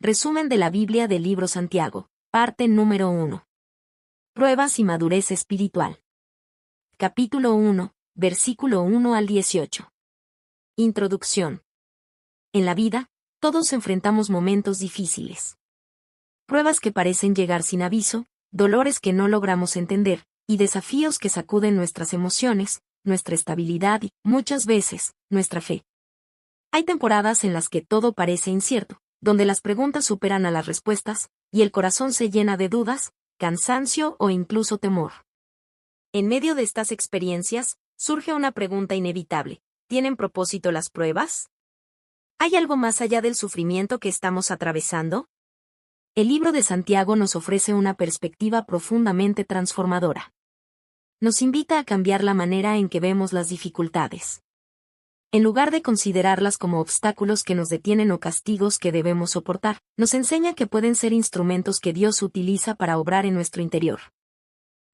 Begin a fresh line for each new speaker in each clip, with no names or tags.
Resumen de la Biblia del libro Santiago, parte número 1. Pruebas y madurez espiritual. Capítulo 1, versículo 1 al 18. Introducción. En la vida, todos enfrentamos momentos difíciles. Pruebas que parecen llegar sin aviso, dolores que no logramos entender, y desafíos que sacuden nuestras emociones, nuestra estabilidad y, muchas veces, nuestra fe. Hay temporadas en las que todo parece incierto, donde las preguntas superan a las respuestas, y el corazón se llena de dudas, cansancio o incluso temor. En medio de estas experiencias, surge una pregunta inevitable: ¿tienen propósito las pruebas? ¿Hay algo más allá del sufrimiento que estamos atravesando? El libro de Santiago nos ofrece una perspectiva profundamente transformadora. Nos invita a cambiar la manera en que vemos las dificultades. En lugar de considerarlas como obstáculos que nos detienen o castigos que debemos soportar, nos enseña que pueden ser instrumentos que Dios utiliza para obrar en nuestro interior.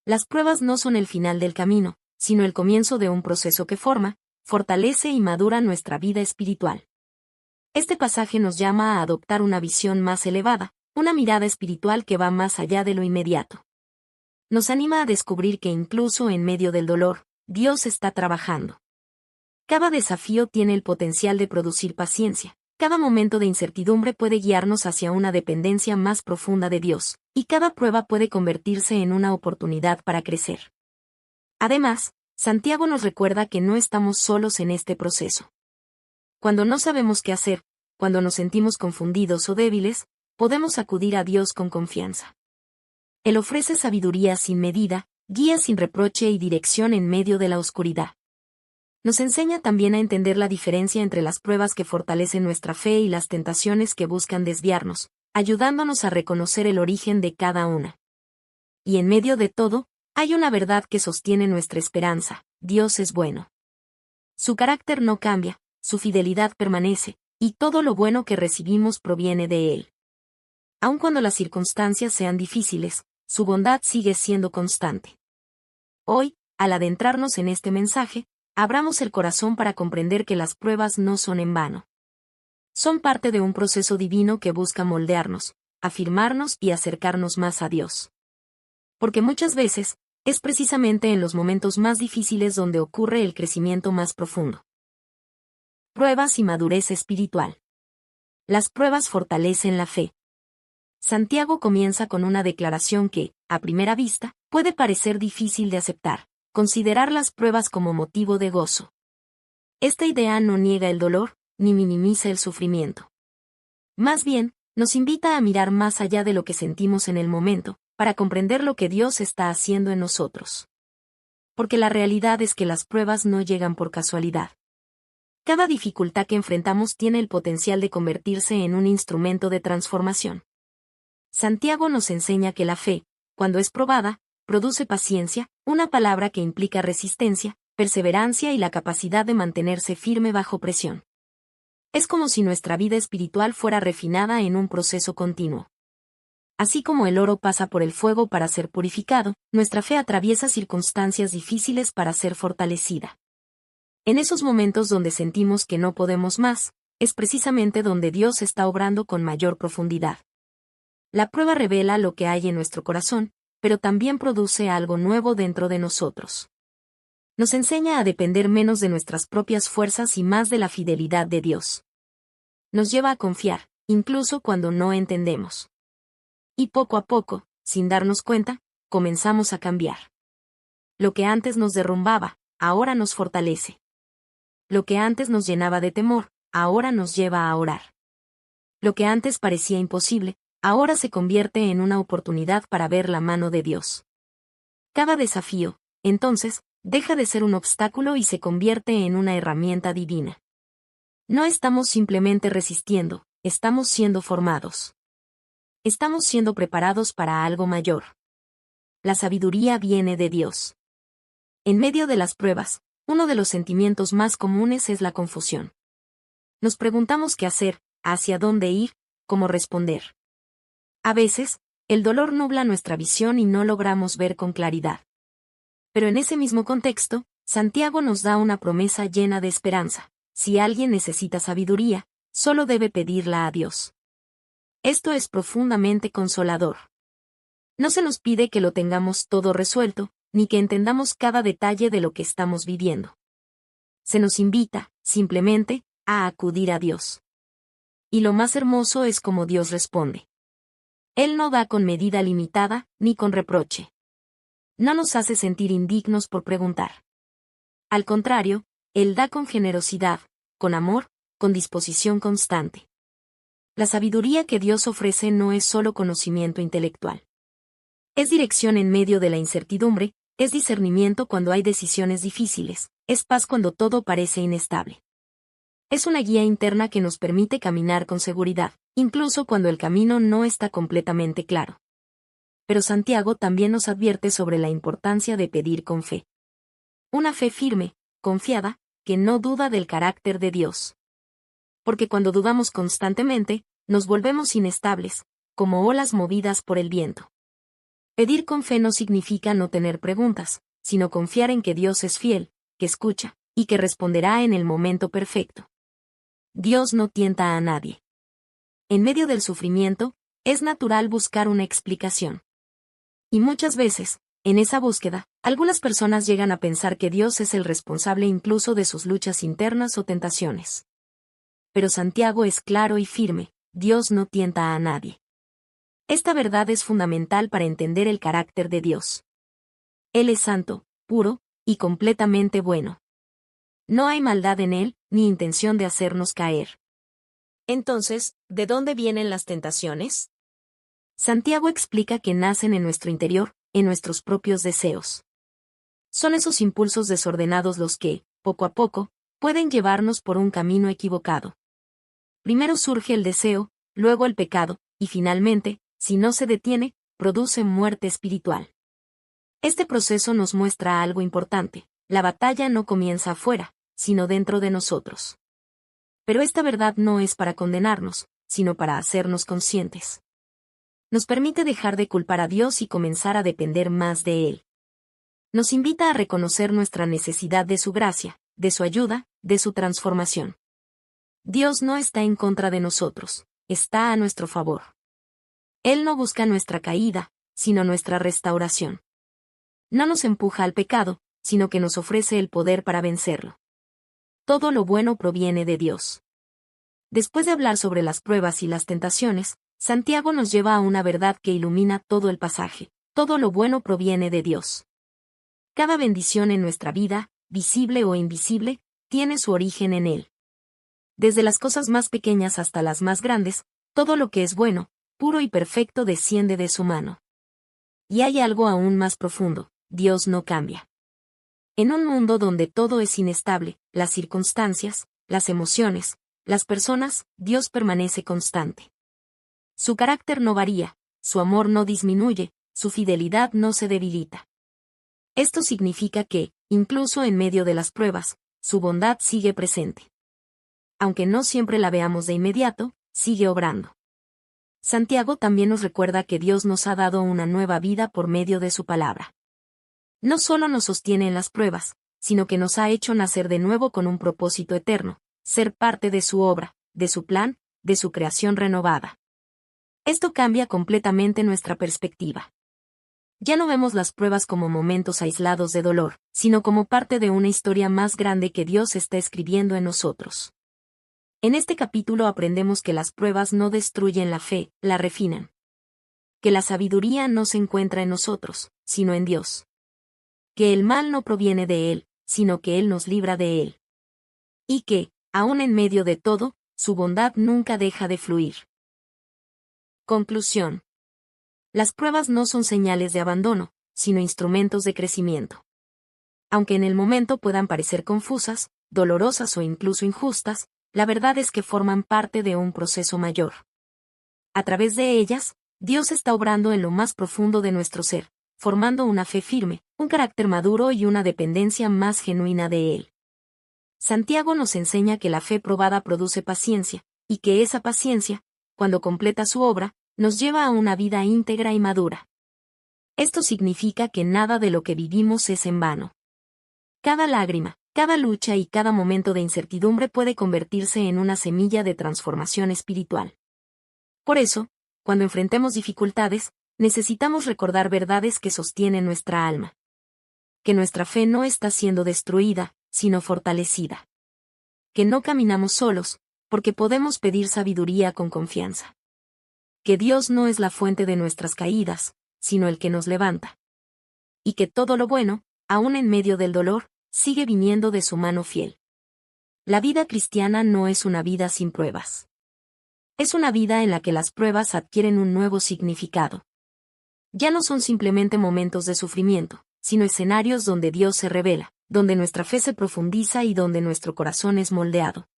Las pruebas no son el final del camino, sino el comienzo de un proceso que forma, fortalece y madura nuestra vida espiritual. Este pasaje nos llama a adoptar una visión más elevada, una mirada espiritual que va más allá de lo inmediato. Nos anima a descubrir que incluso en medio del dolor, Dios está trabajando. Cada desafío tiene el potencial de producir paciencia, cada momento de incertidumbre puede guiarnos hacia una dependencia más profunda de Dios, y cada prueba puede convertirse en una oportunidad para crecer. Además, Santiago nos recuerda que no estamos solos en este proceso. Cuando no sabemos qué hacer, cuando nos sentimos confundidos o débiles, podemos acudir a Dios con confianza. Él ofrece sabiduría sin medida, guía sin reproche y dirección en medio de la oscuridad. Nos enseña también a entender la diferencia entre las pruebas que fortalecen nuestra fe y las tentaciones que buscan desviarnos, ayudándonos a reconocer el origen de cada una. Y en medio de todo, hay una verdad que sostiene nuestra esperanza: Dios es bueno. Su carácter no cambia, su fidelidad permanece, y todo lo bueno que recibimos proviene de Él. Aun cuando las circunstancias sean difíciles, su bondad sigue siendo constante. Hoy, al adentrarnos en este mensaje, abramos el corazón para comprender que las pruebas no son en vano. Son parte de un proceso divino que busca moldearnos, afirmarnos y acercarnos más a Dios. Porque muchas veces, es precisamente en los momentos más difíciles donde ocurre el crecimiento más profundo. Pruebas y madurez espiritual. Las pruebas fortalecen la fe. Santiago comienza con una declaración que, a primera vista, puede parecer difícil de aceptar: considerar las pruebas como motivo de gozo. Esta idea no niega el dolor, ni minimiza el sufrimiento. Más bien, nos invita a mirar más allá de lo que sentimos en el momento, para comprender lo que Dios está haciendo en nosotros. Porque la realidad es que las pruebas no llegan por casualidad. Cada dificultad que enfrentamos tiene el potencial de convertirse en un instrumento de transformación. Santiago nos enseña que la fe, cuando es probada, produce paciencia, una palabra que implica resistencia, perseverancia y la capacidad de mantenerse firme bajo presión. Es como si nuestra vida espiritual fuera refinada en un proceso continuo. Así como el oro pasa por el fuego para ser purificado, nuestra fe atraviesa circunstancias difíciles para ser fortalecida. En esos momentos donde sentimos que no podemos más, es precisamente donde Dios está obrando con mayor profundidad. La prueba revela lo que hay en nuestro corazón, pero también produce algo nuevo dentro de nosotros. Nos enseña a depender menos de nuestras propias fuerzas y más de la fidelidad de Dios. Nos lleva a confiar, incluso cuando no entendemos. Y poco a poco, sin darnos cuenta, comenzamos a cambiar. Lo que antes nos derrumbaba, ahora nos fortalece. Lo que antes nos llenaba de temor, ahora nos lleva a orar. Lo que antes parecía imposible, ahora se convierte en una oportunidad para ver la mano de Dios. Cada desafío, entonces, deja de ser un obstáculo y se convierte en una herramienta divina. No estamos simplemente resistiendo, estamos siendo formados. Estamos siendo preparados para algo mayor. La sabiduría viene de Dios. En medio de las pruebas, uno de los sentimientos más comunes es la confusión. Nos preguntamos qué hacer, hacia dónde ir, cómo responder. A veces, el dolor nubla nuestra visión y no logramos ver con claridad. Pero en ese mismo contexto, Santiago nos da una promesa llena de esperanza: si alguien necesita sabiduría, solo debe pedirla a Dios. Esto es profundamente consolador. No se nos pide que lo tengamos todo resuelto, ni que entendamos cada detalle de lo que estamos viviendo. Se nos invita, simplemente, a acudir a Dios. Y lo más hermoso es cómo Dios responde. Él no da con medida limitada, ni con reproche. No nos hace sentir indignos por preguntar. Al contrario, Él da con generosidad, con amor, con disposición constante. La sabiduría que Dios ofrece no es solo conocimiento intelectual. Es dirección en medio de la incertidumbre, es discernimiento cuando hay decisiones difíciles, es paz cuando todo parece inestable. Es una guía interna que nos permite caminar con seguridad, incluso cuando el camino no está completamente claro. Pero Santiago también nos advierte sobre la importancia de pedir con fe. Una fe firme, confiada, que no duda del carácter de Dios. Porque cuando dudamos constantemente, nos volvemos inestables, como olas movidas por el viento. Pedir con fe no significa no tener preguntas, sino confiar en que Dios es fiel, que escucha, y que responderá en el momento perfecto. Dios no tienta a nadie. En medio del sufrimiento, es natural buscar una explicación. Y muchas veces, en esa búsqueda, algunas personas llegan a pensar que Dios es el responsable incluso de sus luchas internas o tentaciones. Pero Santiago es claro y firme, Dios no tienta a nadie. Esta verdad es fundamental para entender el carácter de Dios. Él es santo, puro, y completamente bueno. No hay maldad en Él, ni intención de hacernos caer. Entonces, ¿de dónde vienen las tentaciones? Santiago explica que nacen en nuestro interior, en nuestros propios deseos. Son esos impulsos desordenados los que, poco a poco, pueden llevarnos por un camino equivocado. Primero surge el deseo, luego el pecado, y finalmente, si no se detiene, produce muerte espiritual. Este proceso nos muestra algo importante: la batalla no comienza afuera, sino dentro de nosotros. Pero esta verdad no es para condenarnos, sino para hacernos conscientes. Nos permite dejar de culpar a Dios y comenzar a depender más de Él. Nos invita a reconocer nuestra necesidad de su gracia, de su ayuda, de su transformación. Dios no está en contra de nosotros, está a nuestro favor. Él no busca nuestra caída, sino nuestra restauración. No nos empuja al pecado, sino que nos ofrece el poder para vencerlo. Todo lo bueno proviene de Dios. Después de hablar sobre las pruebas y las tentaciones, Santiago nos lleva a una verdad que ilumina todo el pasaje: todo lo bueno proviene de Dios. Cada bendición en nuestra vida, visible o invisible, tiene su origen en Él. Desde las cosas más pequeñas hasta las más grandes, todo lo que es bueno, puro y perfecto desciende de su mano. Y hay algo aún más profundo: Dios no cambia. En un mundo donde todo es inestable, las circunstancias, las emociones, las personas, Dios permanece constante. Su carácter no varía, su amor no disminuye, su fidelidad no se debilita. Esto significa que, incluso en medio de las pruebas, su bondad sigue presente. Aunque no siempre la veamos de inmediato, sigue obrando. Santiago también nos recuerda que Dios nos ha dado una nueva vida por medio de su palabra. No solo nos sostiene en las pruebas, sino que nos ha hecho nacer de nuevo con un propósito eterno: ser parte de su obra, de su plan, de su creación renovada. Esto cambia completamente nuestra perspectiva. Ya no vemos las pruebas como momentos aislados de dolor, sino como parte de una historia más grande que Dios está escribiendo en nosotros. En este capítulo aprendemos que las pruebas no destruyen la fe, la refinan. Que la sabiduría no se encuentra en nosotros, sino en Dios. Que el mal no proviene de Él, sino que Él nos libra de él. Y que, aun en medio de todo, su bondad nunca deja de fluir. Conclusión. Las pruebas no son señales de abandono, sino instrumentos de crecimiento. Aunque en el momento puedan parecer confusas, dolorosas o incluso injustas, la verdad es que forman parte de un proceso mayor. A través de ellas, Dios está obrando en lo más profundo de nuestro ser, formando una fe firme, un carácter maduro y una dependencia más genuina de Él. Santiago nos enseña que la fe probada produce paciencia, y que esa paciencia, cuando completa su obra, nos lleva a una vida íntegra y madura. Esto significa que nada de lo que vivimos es en vano. Cada lágrima, cada lucha y cada momento de incertidumbre puede convertirse en una semilla de transformación espiritual. Por eso, cuando enfrentemos dificultades, necesitamos recordar verdades que sostienen nuestra alma. Que nuestra fe no está siendo destruida, sino fortalecida. Que no caminamos solos, porque podemos pedir sabiduría con confianza. Que Dios no es la fuente de nuestras caídas, sino el que nos levanta. Y que todo lo bueno, aun en medio del dolor, sigue viniendo de su mano fiel. La vida cristiana no es una vida sin pruebas. Es una vida en la que las pruebas adquieren un nuevo significado. Ya no son simplemente momentos de sufrimiento, sino escenarios donde Dios se revela, donde nuestra fe se profundiza y donde nuestro corazón es moldeado.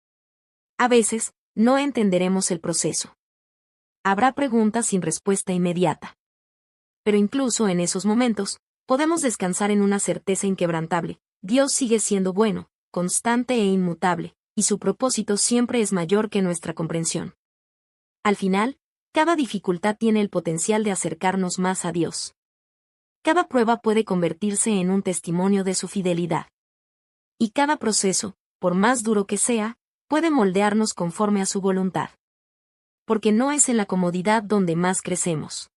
A veces, no entenderemos el proceso. Habrá preguntas sin respuesta inmediata. Pero incluso en esos momentos, podemos descansar en una certeza inquebrantable: Dios sigue siendo bueno, constante e inmutable, y su propósito siempre es mayor que nuestra comprensión. Al final, cada dificultad tiene el potencial de acercarnos más a Dios. Cada prueba puede convertirse en un testimonio de su fidelidad. Y cada proceso, por más duro que sea, puede moldearnos conforme a su voluntad. Porque no es en la comodidad donde más crecemos,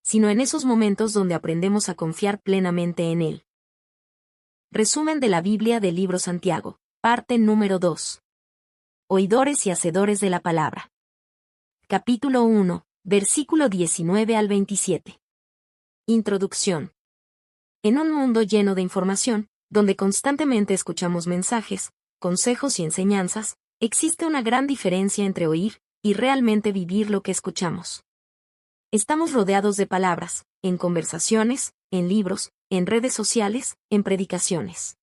sino en esos momentos donde aprendemos a confiar plenamente en Él. Resumen de la Biblia del libro Santiago, parte número 2. Oidores y hacedores de la palabra. Capítulo 1, versículo 19 al 27. Introducción. En un mundo lleno de información, donde constantemente escuchamos mensajes, consejos y enseñanzas, existe una gran diferencia entre oír y realmente vivir lo que escuchamos. Estamos rodeados de palabras, en conversaciones, en libros, en redes sociales, en predicaciones.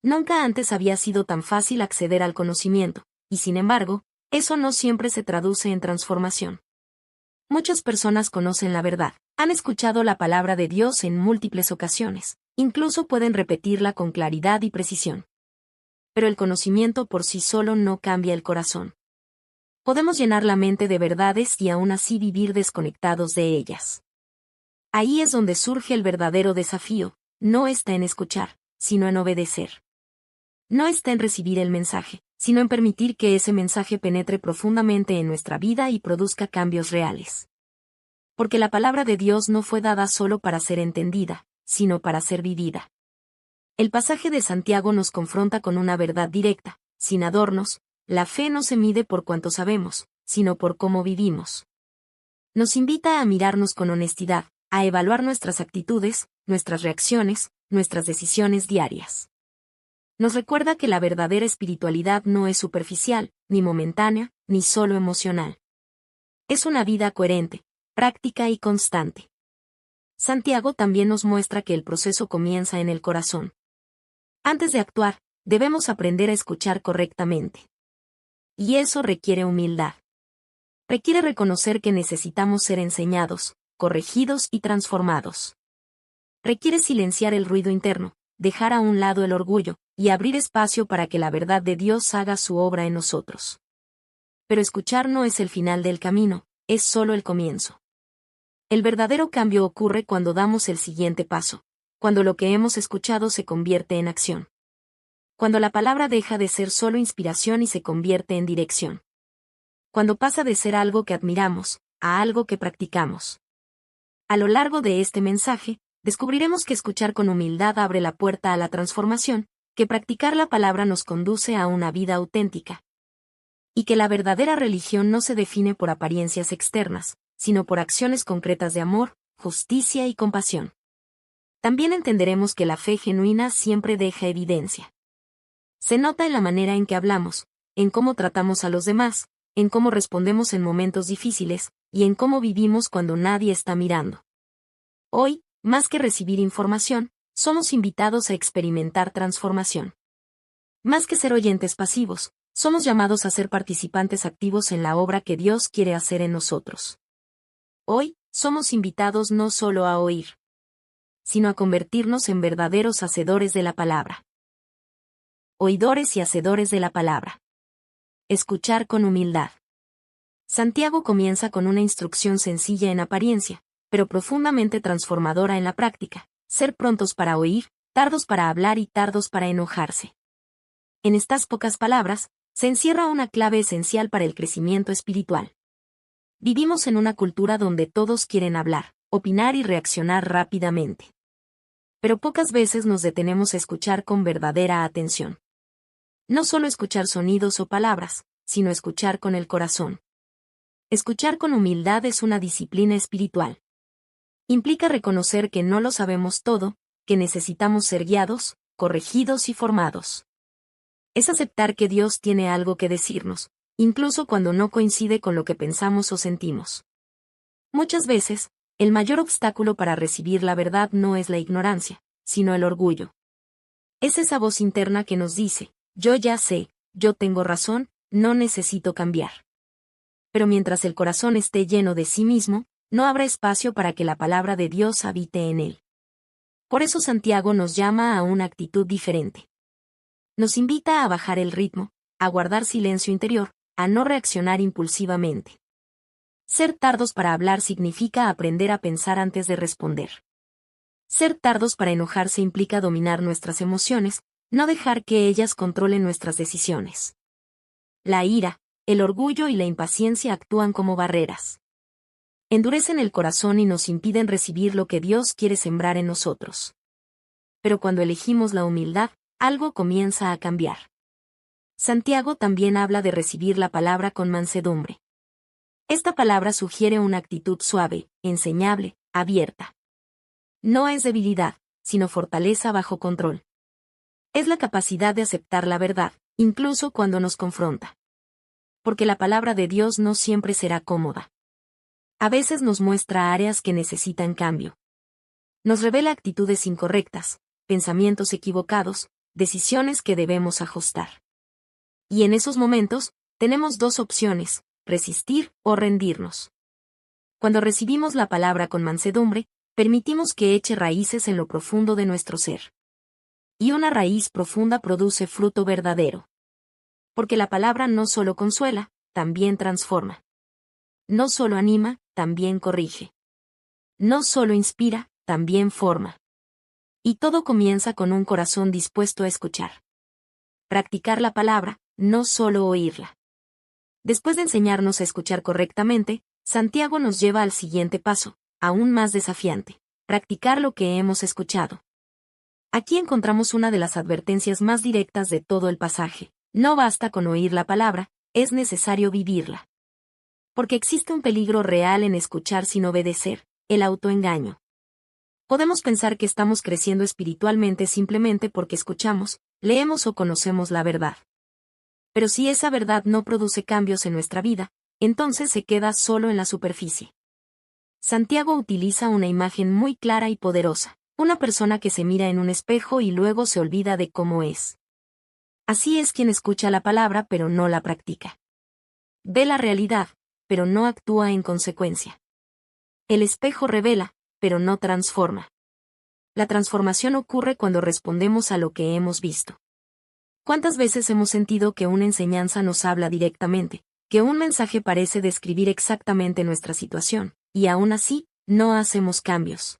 Nunca antes había sido tan fácil acceder al conocimiento, y sin embargo, eso no siempre se traduce en transformación. Muchas personas conocen la verdad, han escuchado la palabra de Dios en múltiples ocasiones, incluso pueden repetirla con claridad y precisión. Pero el conocimiento por sí solo no cambia el corazón. Podemos llenar la mente de verdades y aún así vivir desconectados de ellas. Ahí es donde surge el verdadero desafío: no está en escuchar, sino en obedecer. No está en recibir el mensaje, sino en permitir que ese mensaje penetre profundamente en nuestra vida y produzca cambios reales. Porque la palabra de Dios no fue dada solo para ser entendida, sino para ser vivida. El pasaje de Santiago nos confronta con una verdad directa, sin adornos: la fe no se mide por cuánto sabemos, sino por cómo vivimos. Nos invita a mirarnos con honestidad, a evaluar nuestras actitudes, nuestras reacciones, nuestras decisiones diarias. Nos recuerda que la verdadera espiritualidad no es superficial, ni momentánea, ni solo emocional. Es una vida coherente, práctica y constante. Santiago también nos muestra que el proceso comienza en el corazón. Antes de actuar, debemos aprender a escuchar correctamente. Y eso requiere humildad. Requiere reconocer que necesitamos ser enseñados, corregidos y transformados. Requiere silenciar el ruido interno, dejar a un lado el orgullo, y abrir espacio para que la verdad de Dios haga su obra en nosotros. Pero escuchar no es el final del camino, es solo el comienzo. El verdadero cambio ocurre cuando damos el siguiente paso, cuando lo que hemos escuchado se convierte en acción. Cuando la palabra deja de ser solo inspiración y se convierte en dirección. Cuando pasa de ser algo que admiramos, a algo que practicamos. A lo largo de este mensaje, descubriremos que escuchar con humildad abre la puerta a la transformación, que practicar la palabra nos conduce a una vida auténtica. Y que la verdadera religión no se define por apariencias externas, sino por acciones concretas de amor, justicia y compasión. También entenderemos que la fe genuina siempre deja evidencia. Se nota en la manera en que hablamos, en cómo tratamos a los demás, en cómo respondemos en momentos difíciles, y en cómo vivimos cuando nadie está mirando. Hoy, más que recibir información, somos invitados a experimentar transformación. Más que ser oyentes pasivos, somos llamados a ser participantes activos en la obra que Dios quiere hacer en nosotros. Hoy, somos invitados no solo a oír, sino a convertirnos en verdaderos hacedores de la palabra. Oidores y hacedores de la palabra. Escuchar con humildad. Santiago comienza con una instrucción sencilla en apariencia, pero profundamente transformadora en la práctica: ser prontos para oír, tardos para hablar y tardos para enojarse. En estas pocas palabras, se encierra una clave esencial para el crecimiento espiritual. Vivimos en una cultura donde todos quieren hablar, opinar y reaccionar rápidamente. Pero pocas veces nos detenemos a escuchar con verdadera atención. No solo escuchar sonidos o palabras, sino escuchar con el corazón. Escuchar con humildad es una disciplina espiritual. Implica reconocer que no lo sabemos todo, que necesitamos ser guiados, corregidos y formados. Es aceptar que Dios tiene algo que decirnos, incluso cuando no coincide con lo que pensamos o sentimos. Muchas veces, el mayor obstáculo para recibir la verdad no es la ignorancia, sino el orgullo. Es esa voz interna que nos dice, yo ya sé, yo tengo razón, no necesito cambiar. Pero mientras el corazón esté lleno de sí mismo, no habrá espacio para que la palabra de Dios habite en él. Por eso Santiago nos llama a una actitud diferente. Nos invita a bajar el ritmo, a guardar silencio interior, a no reaccionar impulsivamente. Ser tardos para hablar significa aprender a pensar antes de responder. Ser tardos para enojarse implica dominar nuestras emociones, no dejar que ellas controlen nuestras decisiones. La ira, el orgullo y la impaciencia actúan como barreras. Endurecen el corazón y nos impiden recibir lo que Dios quiere sembrar en nosotros. Pero cuando elegimos la humildad, algo comienza a cambiar. Santiago también habla de recibir la palabra con mansedumbre. Esta palabra sugiere una actitud suave, enseñable, abierta. No es debilidad, sino fortaleza bajo control. Es la capacidad de aceptar la verdad, incluso cuando nos confronta. Porque la palabra de Dios no siempre será cómoda. A veces nos muestra áreas que necesitan cambio. Nos revela actitudes incorrectas, pensamientos equivocados, decisiones que debemos ajustar. Y en esos momentos, tenemos dos opciones, resistir o rendirnos. Cuando recibimos la palabra con mansedumbre, permitimos que eche raíces en lo profundo de nuestro ser. Y una raíz profunda produce fruto verdadero. Porque la palabra no solo consuela, también transforma. No solo anima, también corrige. No solo inspira, también forma. Y todo comienza con un corazón dispuesto a escuchar. Practicar la palabra, no solo oírla. Después de enseñarnos a escuchar correctamente, Santiago nos lleva al siguiente paso, aún más desafiante: practicar lo que hemos escuchado. Aquí encontramos una de las advertencias más directas de todo el pasaje. No basta con oír la palabra, es necesario vivirla. Porque existe un peligro real en escuchar sin obedecer, el autoengaño. Podemos pensar que estamos creciendo espiritualmente simplemente porque escuchamos, leemos o conocemos la verdad. Pero si esa verdad no produce cambios en nuestra vida, entonces se queda solo en la superficie. Santiago utiliza una imagen muy clara y poderosa: una persona que se mira en un espejo y luego se olvida de cómo es. Así es quien escucha la palabra pero no la practica. Ve la realidad, pero no actúa en consecuencia. El espejo revela, pero no transforma. La transformación ocurre cuando respondemos a lo que hemos visto. ¿Cuántas veces hemos sentido que una enseñanza nos habla directamente, que un mensaje parece describir exactamente nuestra situación, y aún así, no hacemos cambios?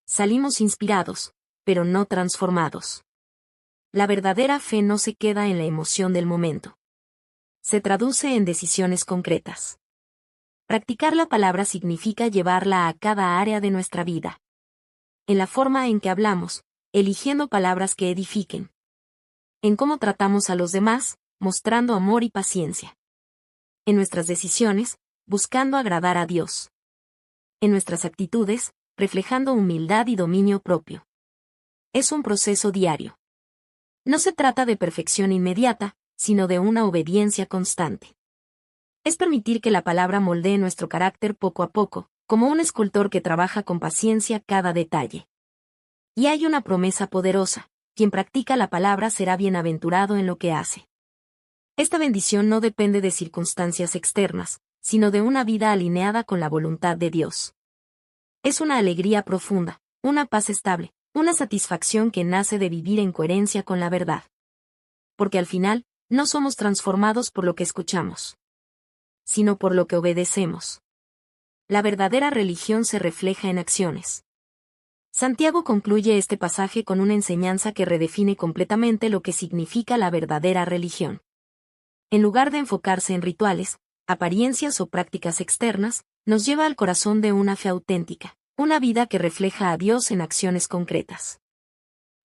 Salimos inspirados, pero no transformados. La verdadera fe no se queda en la emoción del momento. Se traduce en decisiones concretas. Practicar la palabra significa llevarla a cada área de nuestra vida. En la forma en que hablamos, eligiendo palabras que edifiquen. En cómo tratamos a los demás, mostrando amor y paciencia. En nuestras decisiones, buscando agradar a Dios. En nuestras actitudes, reflejando humildad y dominio propio. Es un proceso diario. No se trata de perfección inmediata, sino de una obediencia constante. Es permitir que la palabra moldee nuestro carácter poco a poco, como un escultor que trabaja con paciencia cada detalle. Y hay una promesa poderosa: quien practica la palabra será bienaventurado en lo que hace. Esta bendición no depende de circunstancias externas, sino de una vida alineada con la voluntad de Dios. Es una alegría profunda, una paz estable, una satisfacción que nace de vivir en coherencia con la verdad. Porque al final, no somos transformados por lo que escuchamos, sino por lo que obedecemos. La verdadera religión se refleja en acciones. Santiago concluye este pasaje con una enseñanza que redefine completamente lo que significa la verdadera religión. En lugar de enfocarse en rituales, apariencias o prácticas externas, nos lleva al corazón de una fe auténtica, una vida que refleja a Dios en acciones concretas.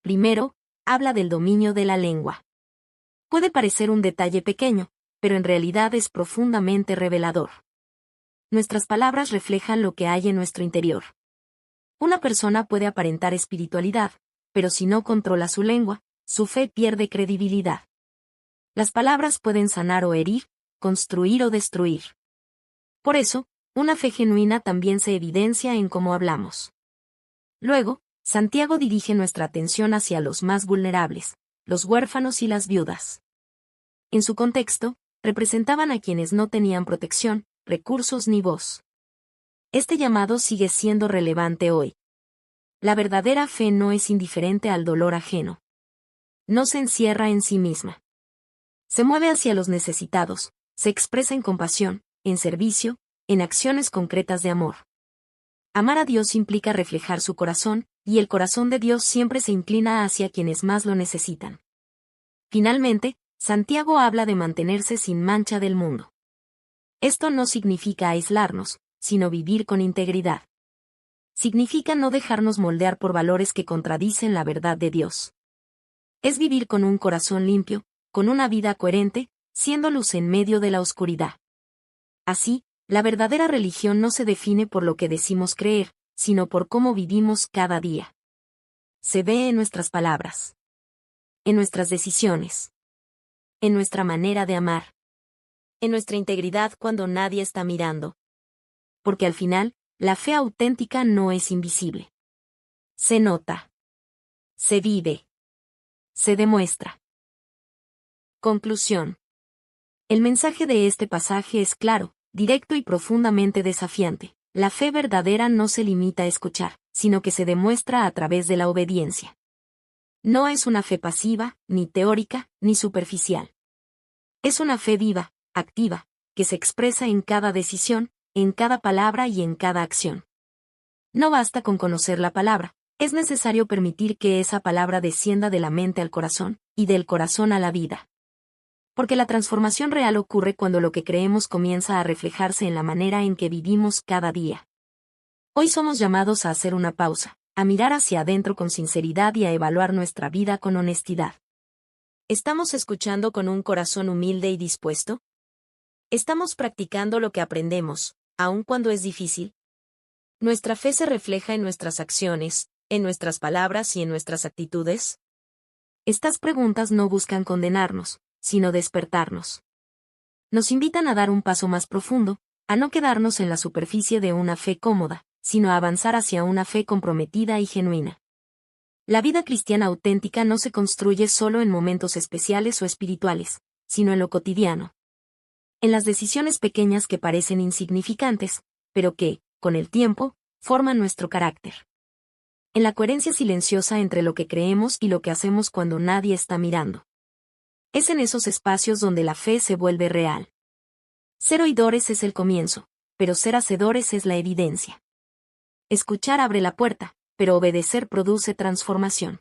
Primero, habla del dominio de la lengua. Puede parecer un detalle pequeño, pero en realidad es profundamente revelador. Nuestras palabras reflejan lo que hay en nuestro interior. Una persona puede aparentar espiritualidad, pero si no controla su lengua, su fe pierde credibilidad. Las palabras pueden sanar o herir, construir o destruir. Por eso, una fe genuina también se evidencia en cómo hablamos. Luego, Santiago dirige nuestra atención hacia los más vulnerables, los huérfanos y las viudas. En su contexto, representaban a quienes no tenían protección, recursos ni voz. Este llamado sigue siendo relevante hoy. La verdadera fe no es indiferente al dolor ajeno. No se encierra en sí misma. Se mueve hacia los necesitados, se expresa en compasión, en servicio, en acciones concretas de amor. Amar a Dios implica reflejar su corazón, y el corazón de Dios siempre se inclina hacia quienes más lo necesitan. Finalmente, Santiago habla de mantenerse sin mancha del mundo. Esto no significa aislarnos, sino vivir con integridad. Significa no dejarnos moldear por valores que contradicen la verdad de Dios. Es vivir con un corazón limpio, con una vida coherente, siendo luz en medio de la oscuridad. Así, la verdadera religión no se define por lo que decimos creer, sino por cómo vivimos cada día. Se ve en nuestras palabras, en nuestras decisiones, en nuestra manera de amar, en nuestra integridad cuando nadie está mirando. Porque al final, la fe auténtica no es invisible. Se nota. Se vive. Se demuestra. Conclusión. El mensaje de este pasaje es claro, directo y profundamente desafiante. La fe verdadera no se limita a escuchar, sino que se demuestra a través de la obediencia. No es una fe pasiva, ni teórica, ni superficial. Es una fe viva, activa, que se expresa en cada decisión, en cada palabra y en cada acción. No basta con conocer la palabra, es necesario permitir que esa palabra descienda de la mente al corazón, y del corazón a la vida. Porque la transformación real ocurre cuando lo que creemos comienza a reflejarse en la manera en que vivimos cada día. Hoy somos llamados a hacer una pausa, a mirar hacia adentro con sinceridad y a evaluar nuestra vida con honestidad. ¿Estamos escuchando con un corazón humilde y dispuesto? ¿Estamos practicando lo que aprendemos, aun cuando es difícil? ¿Nuestra fe se refleja en nuestras acciones, en nuestras palabras y en nuestras actitudes? Estas preguntas no buscan condenarnos, sino despertarnos. Nos invitan a dar un paso más profundo, a no quedarnos en la superficie de una fe cómoda, sino a avanzar hacia una fe comprometida y genuina. La vida cristiana auténtica no se construye solo en momentos especiales o espirituales, sino en lo cotidiano. En las decisiones pequeñas que parecen insignificantes, pero que, con el tiempo, forman nuestro carácter. En la coherencia silenciosa entre lo que creemos y lo que hacemos cuando nadie está mirando. Es en esos espacios donde la fe se vuelve real. Ser oidores es el comienzo, pero ser hacedores es la evidencia. Escuchar abre la puerta, pero obedecer produce transformación.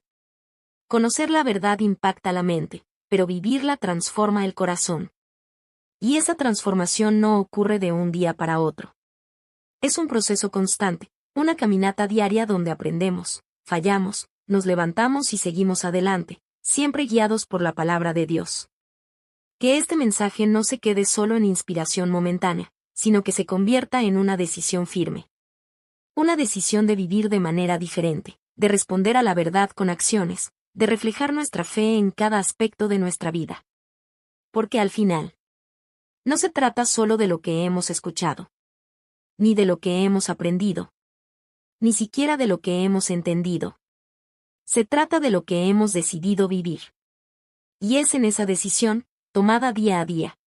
Conocer la verdad impacta la mente, pero vivirla transforma el corazón. Y esa transformación no ocurre de un día para otro. Es un proceso constante, una caminata diaria donde aprendemos, fallamos, nos levantamos y seguimos adelante, siempre guiados por la palabra de Dios. Que este mensaje no se quede solo en inspiración momentánea, sino que se convierta en una decisión firme. Una decisión de vivir de manera diferente, de responder a la verdad con acciones, de reflejar nuestra fe en cada aspecto de nuestra vida. Porque al final, no se trata solo de lo que hemos escuchado, ni de lo que hemos aprendido, ni siquiera de lo que hemos entendido. Se trata de lo que hemos decidido vivir. Y es en esa decisión, tomada día a día,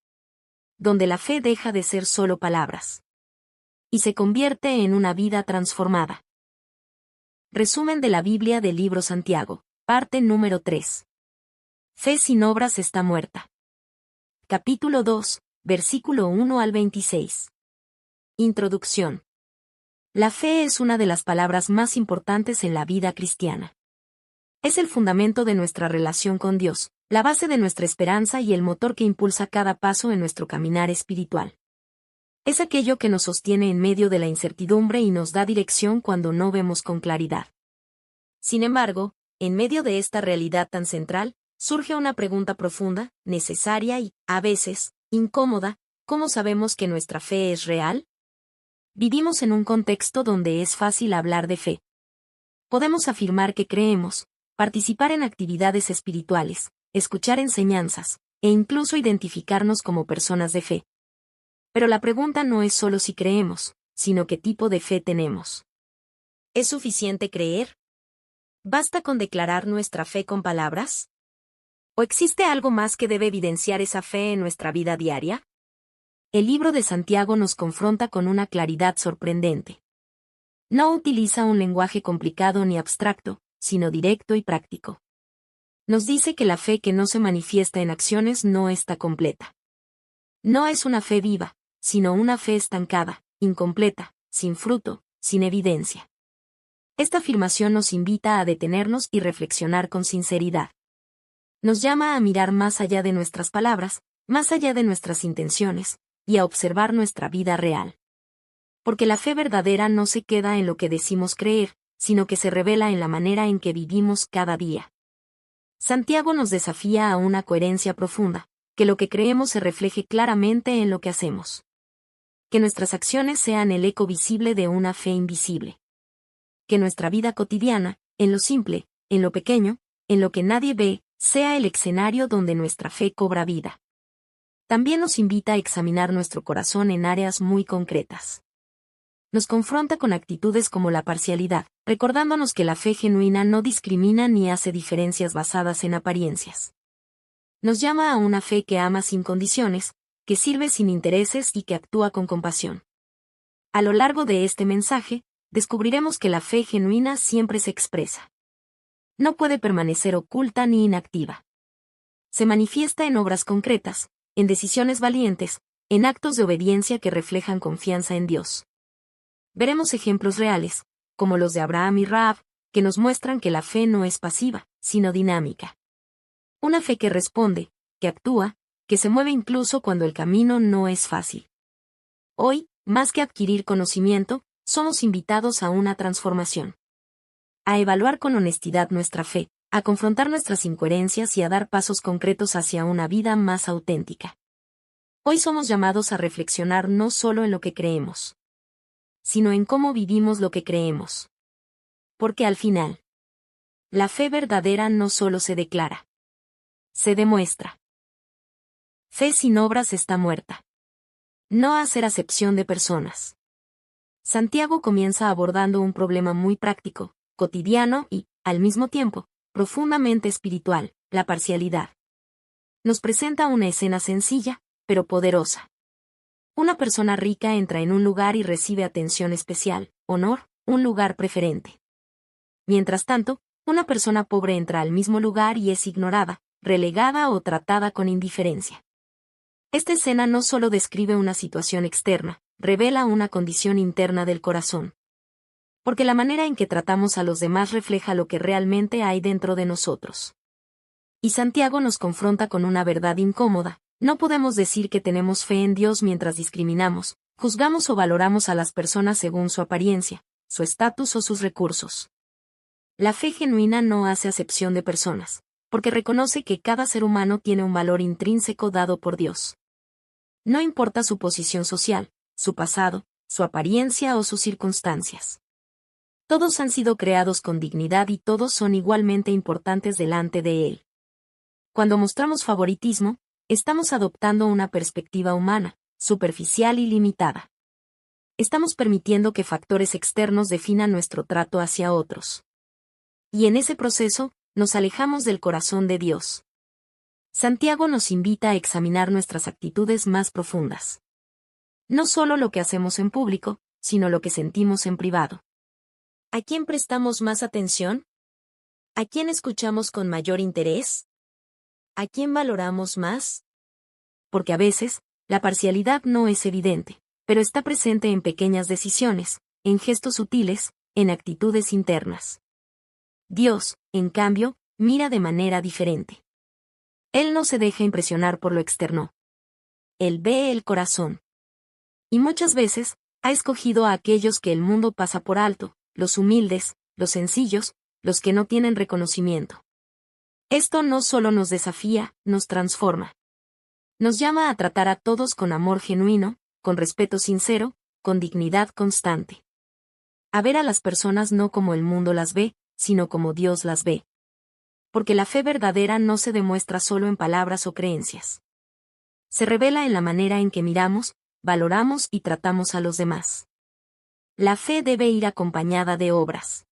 donde la fe deja de ser solo palabras y se convierte en una vida transformada. Resumen de la Biblia del libro Santiago, parte número 3. Fe sin obras está muerta. Capítulo 2, versículo 1 al 26. Introducción. La fe es una de las palabras más importantes en la vida cristiana. Es el fundamento de nuestra relación con Dios, la base de nuestra esperanza y el motor que impulsa cada paso en nuestro caminar espiritual. Es aquello que nos sostiene en medio de la incertidumbre y nos da dirección cuando no vemos con claridad. Sin embargo, en medio de esta realidad tan central, surge una pregunta profunda, necesaria y, a veces, incómoda: ¿cómo sabemos que nuestra fe es real? Vivimos en un contexto donde es fácil hablar de fe. Podemos afirmar que creemos, participar en actividades espirituales, escuchar enseñanzas, e incluso identificarnos como personas de fe. Pero la pregunta no es solo si creemos, sino qué tipo de fe tenemos. ¿Es suficiente creer? ¿Basta con declarar nuestra fe con palabras? ¿O existe algo más que debe evidenciar esa fe en nuestra vida diaria? El libro de Santiago nos confronta con una claridad sorprendente. No utiliza un lenguaje complicado ni abstracto, sino directo y práctico. Nos dice que la fe que no se manifiesta en acciones no está completa. No es una fe viva, sino una fe estancada, incompleta, sin fruto, sin evidencia. Esta afirmación nos invita a detenernos y reflexionar con sinceridad. Nos llama a mirar más allá de nuestras palabras, más allá de nuestras intenciones, y a observar nuestra vida real. Porque la fe verdadera no se queda en lo que decimos creer, sino que se revela en la manera en que vivimos cada día. Santiago nos desafía a una coherencia profunda, que lo que creemos se refleje claramente en lo que hacemos. Que nuestras acciones sean el eco visible de una fe invisible. Que nuestra vida cotidiana, en lo simple, en lo pequeño, en lo que nadie ve, sea el escenario donde nuestra fe cobra vida. También nos invita a examinar nuestro corazón en áreas muy concretas. Nos confronta con actitudes como la parcialidad, recordándonos que la fe genuina no discrimina ni hace diferencias basadas en apariencias. Nos llama a una fe que ama sin condiciones, que sirve sin intereses y que actúa con compasión. A lo largo de este mensaje, descubriremos que la fe genuina siempre se expresa. No puede permanecer oculta ni inactiva. Se manifiesta en obras concretas, en decisiones valientes, en actos de obediencia que reflejan confianza en Dios. Veremos ejemplos reales, como los de Abraham y Rahab, que nos muestran que la fe no es pasiva, sino dinámica. Una fe que responde, que actúa, que se mueve incluso cuando el camino no es fácil. Hoy, más que adquirir conocimiento, somos invitados a una transformación. A evaluar con honestidad nuestra fe, a confrontar nuestras incoherencias y a dar pasos concretos hacia una vida más auténtica. Hoy somos llamados a reflexionar no solo en lo que creemos, sino en cómo vivimos lo que creemos. Porque al final, la fe verdadera no solo se declara, se demuestra. Fe sin obras está muerta. No hacer acepción de personas. Santiago comienza abordando un problema muy práctico, cotidiano y, al mismo tiempo, profundamente espiritual: la parcialidad. Nos presenta una escena sencilla, pero poderosa. Una persona rica entra en un lugar y recibe atención especial, honor, un lugar preferente. Mientras tanto, una persona pobre entra al mismo lugar y es ignorada, relegada o tratada con indiferencia. Esta escena no solo describe una situación externa, revela una condición interna del corazón. Porque la manera en que tratamos a los demás refleja lo que realmente hay dentro de nosotros. Y Santiago nos confronta con una verdad incómoda: no podemos decir que tenemos fe en Dios mientras discriminamos, juzgamos o valoramos a las personas según su apariencia, su estatus o sus recursos. La fe genuina no hace acepción de personas, porque reconoce que cada ser humano tiene un valor intrínseco dado por Dios. No importa su posición social, su pasado, su apariencia o sus circunstancias. Todos han sido creados con dignidad y todos son igualmente importantes delante de Él. Cuando mostramos favoritismo, estamos adoptando una perspectiva humana, superficial y limitada. Estamos permitiendo que factores externos definan nuestro trato hacia otros. Y en ese proceso, nos alejamos del corazón de Dios. Santiago nos invita a examinar nuestras actitudes más profundas. No solo lo que hacemos en público, sino lo que sentimos en privado. ¿A quién prestamos más atención? ¿A quién escuchamos con mayor interés? ¿A quién valoramos más? Porque a veces, la parcialidad no es evidente, pero está presente en pequeñas decisiones, en gestos sutiles, en actitudes internas. Dios, en cambio, mira de manera diferente. Él no se deja impresionar por lo externo. Él ve el corazón. Y muchas veces, ha escogido a aquellos que el mundo pasa por alto, los humildes, los sencillos, los que no tienen reconocimiento. Esto no solo nos desafía, nos transforma. Nos llama a tratar a todos con amor genuino, con respeto sincero, con dignidad constante. A ver a las personas no como el mundo las ve, sino como Dios las ve. Porque la fe verdadera no se demuestra solo en palabras o creencias. Se revela en la manera en que miramos, valoramos y tratamos a los demás. La fe debe ir acompañada de obras.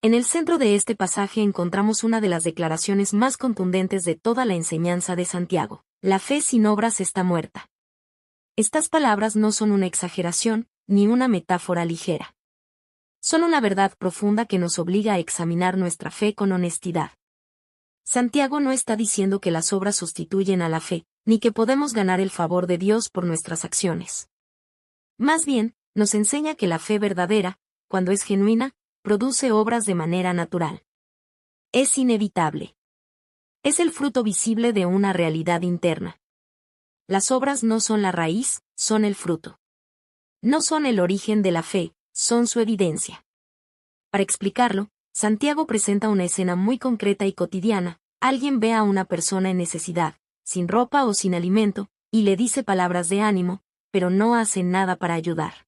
En el centro de este pasaje encontramos una de las declaraciones más contundentes de toda la enseñanza de Santiago. La fe sin obras está muerta. Estas palabras no son una exageración, ni una metáfora ligera. Son una verdad profunda que nos obliga a examinar nuestra fe con honestidad. Santiago no está diciendo que las obras sustituyen a la fe, ni que podemos ganar el favor de Dios por nuestras acciones. Más bien, nos enseña que la fe verdadera, cuando es genuina, produce obras de manera natural. Es inevitable. Es el fruto visible de una realidad interna. Las obras no son la raíz, son el fruto. No son el origen de la fe, son su evidencia. Para explicarlo, Santiago presenta una escena muy concreta y cotidiana. Alguien ve a una persona en necesidad, sin ropa o sin alimento, y le dice palabras de ánimo, pero no hace nada para ayudar.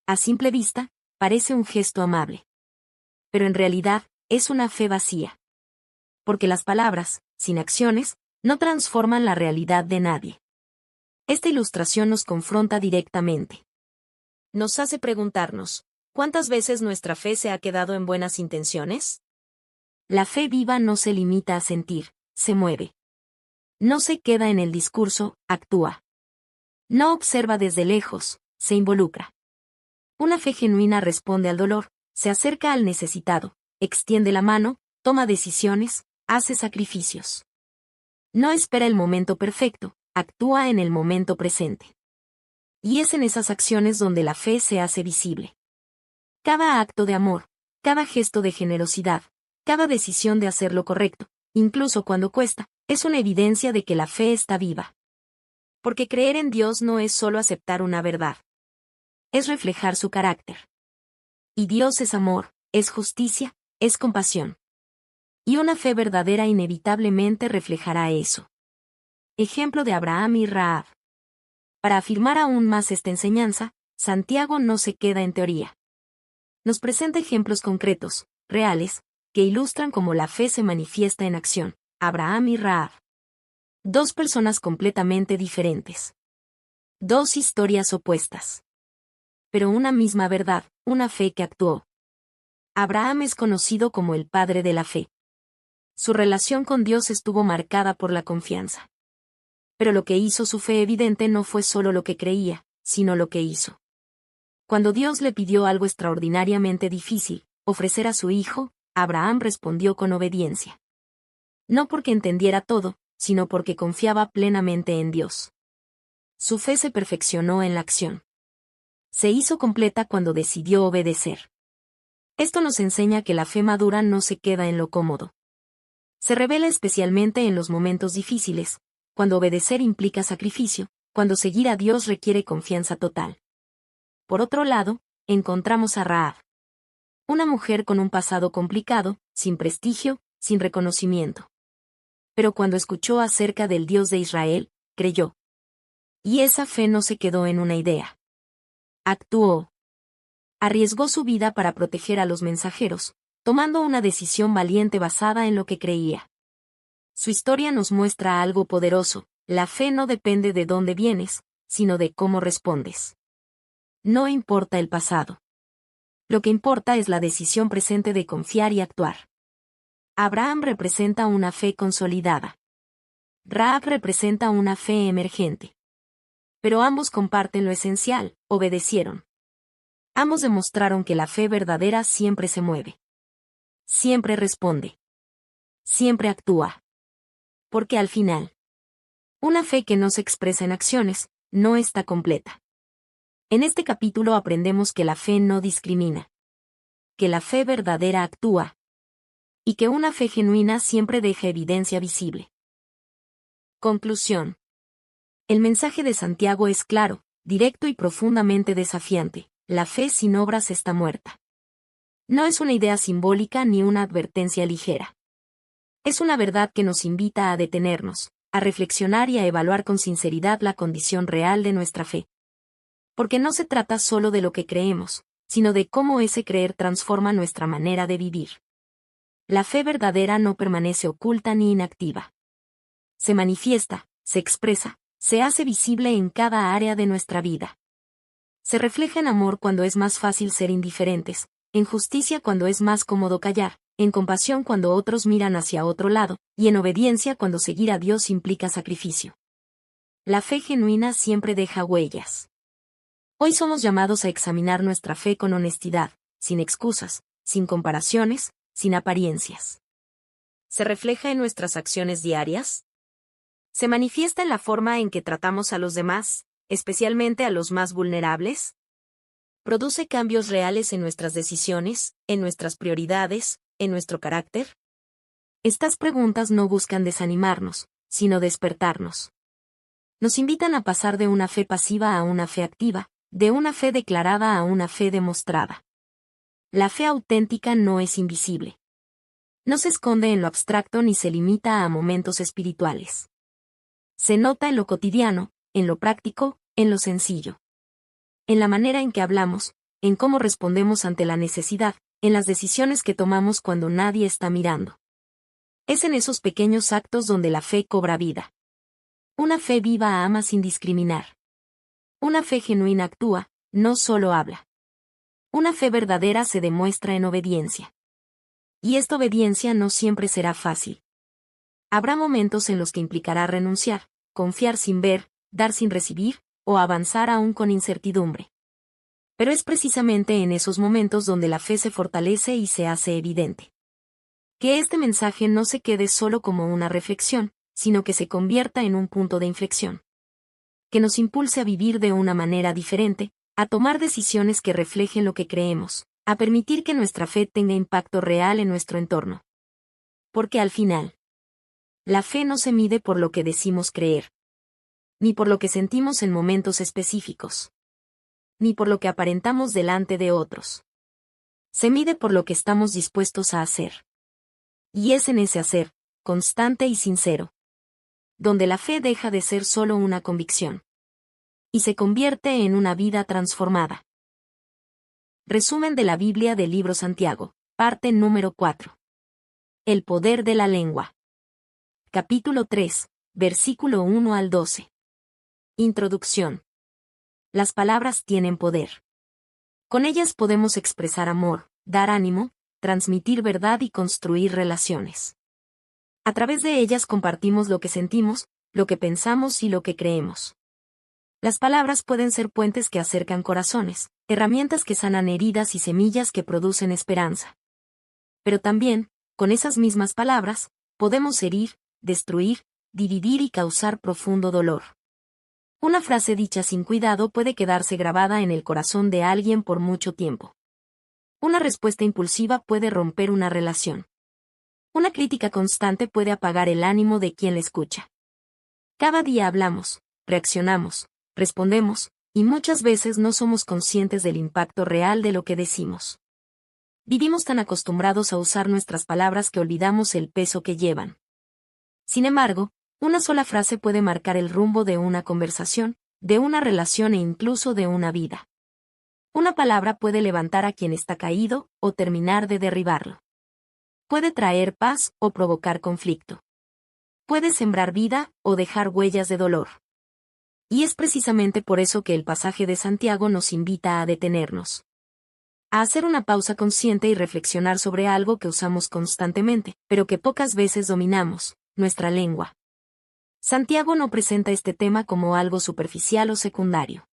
A simple vista, parece un gesto amable. Pero en realidad, es una fe vacía. Porque las palabras, sin acciones, no transforman la realidad de nadie. Esta ilustración nos confronta directamente. Nos hace preguntarnos, ¿cuántas veces nuestra fe se ha quedado en buenas intenciones? La fe viva no se limita a sentir, se mueve. No se queda en el discurso, actúa. No observa desde lejos, se involucra. Una fe genuina responde al dolor, se acerca al necesitado, extiende la mano, toma decisiones, hace sacrificios. No espera el momento perfecto, actúa en el momento presente. Y es en esas acciones donde la fe se hace visible. Cada acto de amor, cada gesto de generosidad, cada decisión de hacer lo correcto, incluso cuando cuesta, es una evidencia de que la fe está viva. Porque creer en Dios no es solo aceptar una verdad. Es reflejar su carácter. Y Dios es amor, es justicia, es compasión. Y una fe verdadera inevitablemente reflejará eso. Ejemplo de Abraham y Rahab. Para afirmar aún más esta enseñanza, Santiago no se queda en teoría. Nos presenta ejemplos concretos, reales, que ilustran cómo la fe se manifiesta en acción. Abraham y Rahab. Dos personas completamente diferentes. Dos historias opuestas. Pero una misma verdad, una fe que actuó. Abraham es conocido como el padre de la fe. Su relación con Dios estuvo marcada por la confianza. Pero lo que hizo su fe evidente no fue solo lo que creía, sino lo que hizo. Cuando Dios le pidió algo extraordinariamente difícil, ofrecer a su hijo, Abraham respondió con obediencia. No porque entendiera todo, sino porque confiaba plenamente en Dios. Su fe se perfeccionó en la acción. Se hizo completa cuando decidió obedecer. Esto nos enseña que la fe madura no se queda en lo cómodo. Se revela especialmente en los momentos difíciles, cuando obedecer implica sacrificio, cuando seguir a Dios requiere confianza total. Por otro lado, encontramos a Rahab. Una mujer con un pasado complicado, sin prestigio, sin reconocimiento. Pero cuando escuchó acerca del Dios de Israel, creyó. Y esa fe no se quedó en una idea. Actuó. Arriesgó su vida para proteger a los mensajeros, tomando una decisión valiente basada en lo que creía. Su historia nos muestra algo poderoso: la fe no depende de dónde vienes, sino de cómo respondes. No importa el pasado. Lo que importa es la decisión presente de confiar y actuar. Abraham representa una fe consolidada. Rahab representa una fe emergente. Pero ambos comparten lo esencial: obedecieron. Ambos demostraron que la fe verdadera siempre se mueve. Siempre responde. Siempre actúa. Porque al final, una fe que no se expresa en acciones, no está completa. En este capítulo aprendemos que la fe no discrimina. Que la fe verdadera actúa. Y que una fe genuina siempre deja evidencia visible. Conclusión. El mensaje de Santiago es claro: directo y profundamente desafiante: la fe sin obras está muerta. No es una idea simbólica ni una advertencia ligera. Es una verdad que nos invita a detenernos, a reflexionar y a evaluar con sinceridad la condición real de nuestra fe. Porque no se trata solo de lo que creemos, sino de cómo ese creer transforma nuestra manera de vivir. La fe verdadera no permanece oculta ni inactiva. Se manifiesta, se expresa, se hace visible en cada área de nuestra vida. Se refleja en amor cuando es más fácil ser indiferentes, en justicia cuando es más cómodo callar, en compasión cuando otros miran hacia otro lado, y en obediencia cuando seguir a Dios implica sacrificio. La fe genuina siempre deja huellas. Hoy somos llamados a examinar nuestra fe con honestidad, sin excusas, sin comparaciones, sin apariencias. ¿Se refleja en nuestras acciones diarias? ¿Se manifiesta en la forma en que tratamos a los demás, especialmente a los más vulnerables? ¿Produce cambios reales en nuestras decisiones, en nuestras prioridades, en nuestro carácter? Estas preguntas no buscan desanimarnos, sino despertarnos. Nos invitan a pasar de una fe pasiva a una fe activa, de una fe declarada a una fe demostrada. La fe auténtica no es invisible. No se esconde en lo abstracto ni se limita a momentos espirituales. Se nota en lo cotidiano, en lo práctico, en lo sencillo. En la manera en que hablamos, en cómo respondemos ante la necesidad, en las decisiones que tomamos cuando nadie está mirando. Es en esos pequeños actos donde la fe cobra vida. Una fe viva ama sin discriminar. Una fe genuina actúa, no solo habla. Una fe verdadera se demuestra en obediencia. Y esta obediencia no siempre será fácil. Habrá momentos en los que implicará renunciar, confiar sin ver, dar sin recibir, o avanzar aún con incertidumbre. Pero es precisamente en esos momentos donde la fe se fortalece y se hace evidente. Que este mensaje no se quede solo como una reflexión, sino que se convierta en un punto de inflexión. Que nos impulse a vivir de una manera diferente, a tomar decisiones que reflejen lo que creemos, a permitir que nuestra fe tenga impacto real en nuestro entorno. Porque al final, la fe no se mide por lo que decimos creer, ni por lo que sentimos en momentos específicos, ni por lo que aparentamos delante de otros. Se mide por lo que estamos dispuestos a hacer. Y es en ese hacer, constante y sincero, donde la fe deja de ser solo una convicción y se convierte en una vida transformada. Resumen de la Biblia del libro Santiago, parte número 4. El poder de la lengua. Capítulo 3, versículo 1 al 12. Introducción. Las palabras tienen poder. Con ellas podemos expresar amor, dar ánimo, transmitir verdad y construir relaciones. A través de ellas compartimos lo que sentimos, lo que pensamos y lo que creemos. Las palabras pueden ser puentes que acercan corazones, herramientas que sanan heridas y semillas que producen esperanza. Pero también, con esas mismas palabras, podemos herir, destruir, dividir y causar profundo dolor. Una frase dicha sin cuidado puede quedarse grabada en el corazón de alguien por mucho tiempo. Una respuesta impulsiva puede romper una relación. Una crítica constante puede apagar el ánimo de quien la escucha. Cada día hablamos, reaccionamos, respondemos, y muchas veces no somos conscientes del impacto real de lo que decimos. Vivimos tan acostumbrados a usar nuestras palabras que olvidamos el peso que llevan. Sin embargo, una sola frase puede marcar el rumbo de una conversación, de una relación e incluso de una vida. Una palabra puede levantar a quien está caído, o terminar de derribarlo. Puede traer paz o provocar conflicto. Puede sembrar vida o dejar huellas de dolor. Y es precisamente por eso que el pasaje de Santiago nos invita a detenernos. A hacer una pausa consciente y reflexionar sobre algo que usamos constantemente, pero que pocas veces dominamos, nuestra lengua. Santiago no presenta este tema como algo superficial o secundario.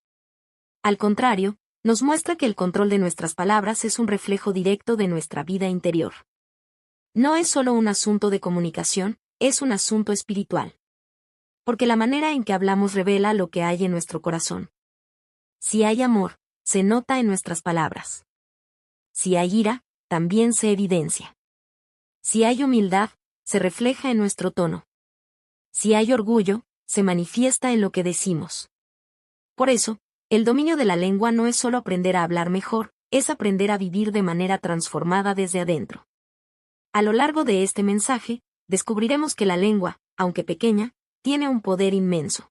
Al contrario, nos muestra que el control de nuestras palabras es un reflejo directo de nuestra vida interior. No es solo un asunto de comunicación, es un asunto espiritual. Porque la manera en que hablamos revela lo que hay en nuestro corazón. Si hay amor, se nota en nuestras palabras. Si hay ira, también se evidencia. Si hay humildad, se refleja en nuestro tono. Si hay orgullo, se manifiesta en lo que decimos. Por eso, El dominio de la lengua no es solo aprender a hablar mejor, es aprender a vivir de manera transformada desde adentro. A lo largo de este mensaje, descubriremos que la lengua, aunque pequeña, tiene un poder inmenso.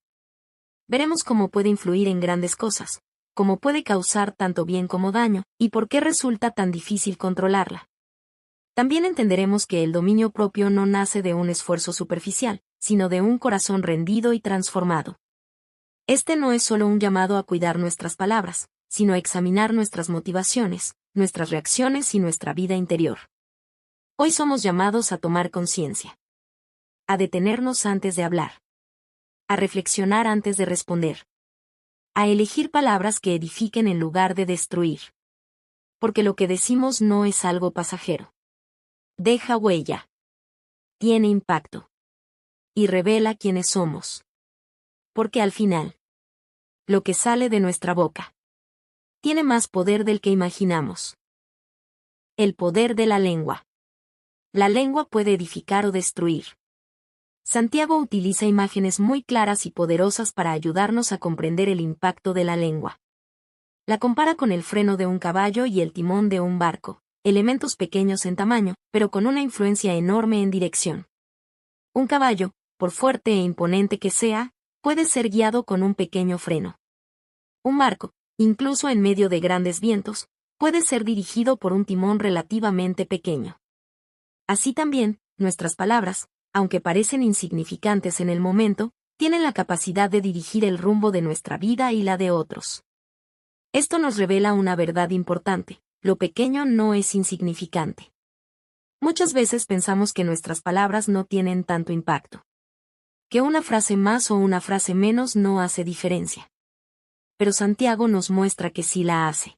Veremos cómo puede influir en grandes cosas, cómo puede causar tanto bien como daño, y por qué resulta tan difícil controlarla. También entenderemos que el dominio propio no nace de un esfuerzo superficial, sino de un corazón rendido y transformado. Este no es solo un llamado a cuidar nuestras palabras, sino a examinar nuestras motivaciones, nuestras reacciones y nuestra vida interior. Hoy somos llamados a tomar conciencia, a detenernos antes de hablar, a reflexionar antes de responder, a elegir palabras que edifiquen en lugar de destruir. Porque lo que decimos no es algo pasajero. Deja huella. Tiene impacto. Y revela quiénes somos. Porque al final, lo que sale de nuestra boca tiene más poder del que imaginamos. El poder de la lengua. La lengua puede edificar o destruir. Santiago utiliza imágenes muy claras y poderosas para ayudarnos a comprender el impacto de la lengua. La compara con el freno de un caballo y el timón de un barco, elementos pequeños en tamaño, pero con una influencia enorme en dirección. Un caballo, por fuerte e imponente que sea, puede ser guiado con un pequeño freno. Un barco, incluso en medio de grandes vientos, puede ser dirigido por un timón relativamente pequeño. Así también, nuestras palabras, aunque parecen insignificantes en el momento, tienen la capacidad de dirigir el rumbo de nuestra vida y la de otros. Esto nos revela una verdad importante: lo pequeño no es insignificante. Muchas veces pensamos que nuestras palabras no tienen tanto impacto, que una frase más o una frase menos no hace diferencia. Pero Santiago nos muestra que sí la hace.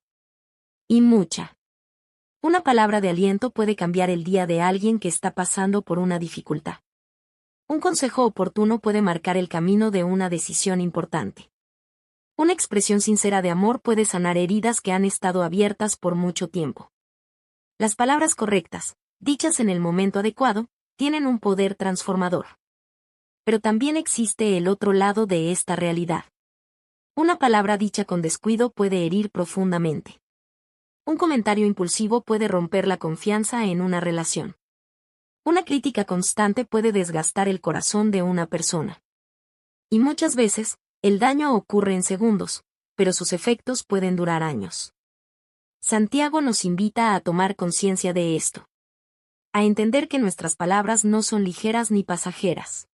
Y mucha. Una palabra de aliento puede cambiar el día de alguien que está pasando por una dificultad. Un consejo oportuno puede marcar el camino de una decisión importante. Una expresión sincera de amor puede sanar heridas que han estado abiertas por mucho tiempo. Las palabras correctas, dichas en el momento adecuado, tienen un poder transformador. Pero también existe el otro lado de esta realidad. Una palabra dicha con descuido puede herir profundamente. Un comentario impulsivo puede romper la confianza en una relación. Una crítica constante puede desgastar el corazón de una persona. Y muchas veces, el daño ocurre en segundos, pero sus efectos pueden durar años. Santiago nos invita a tomar conciencia de esto. A entender que nuestras palabras no son ligeras ni pasajeras.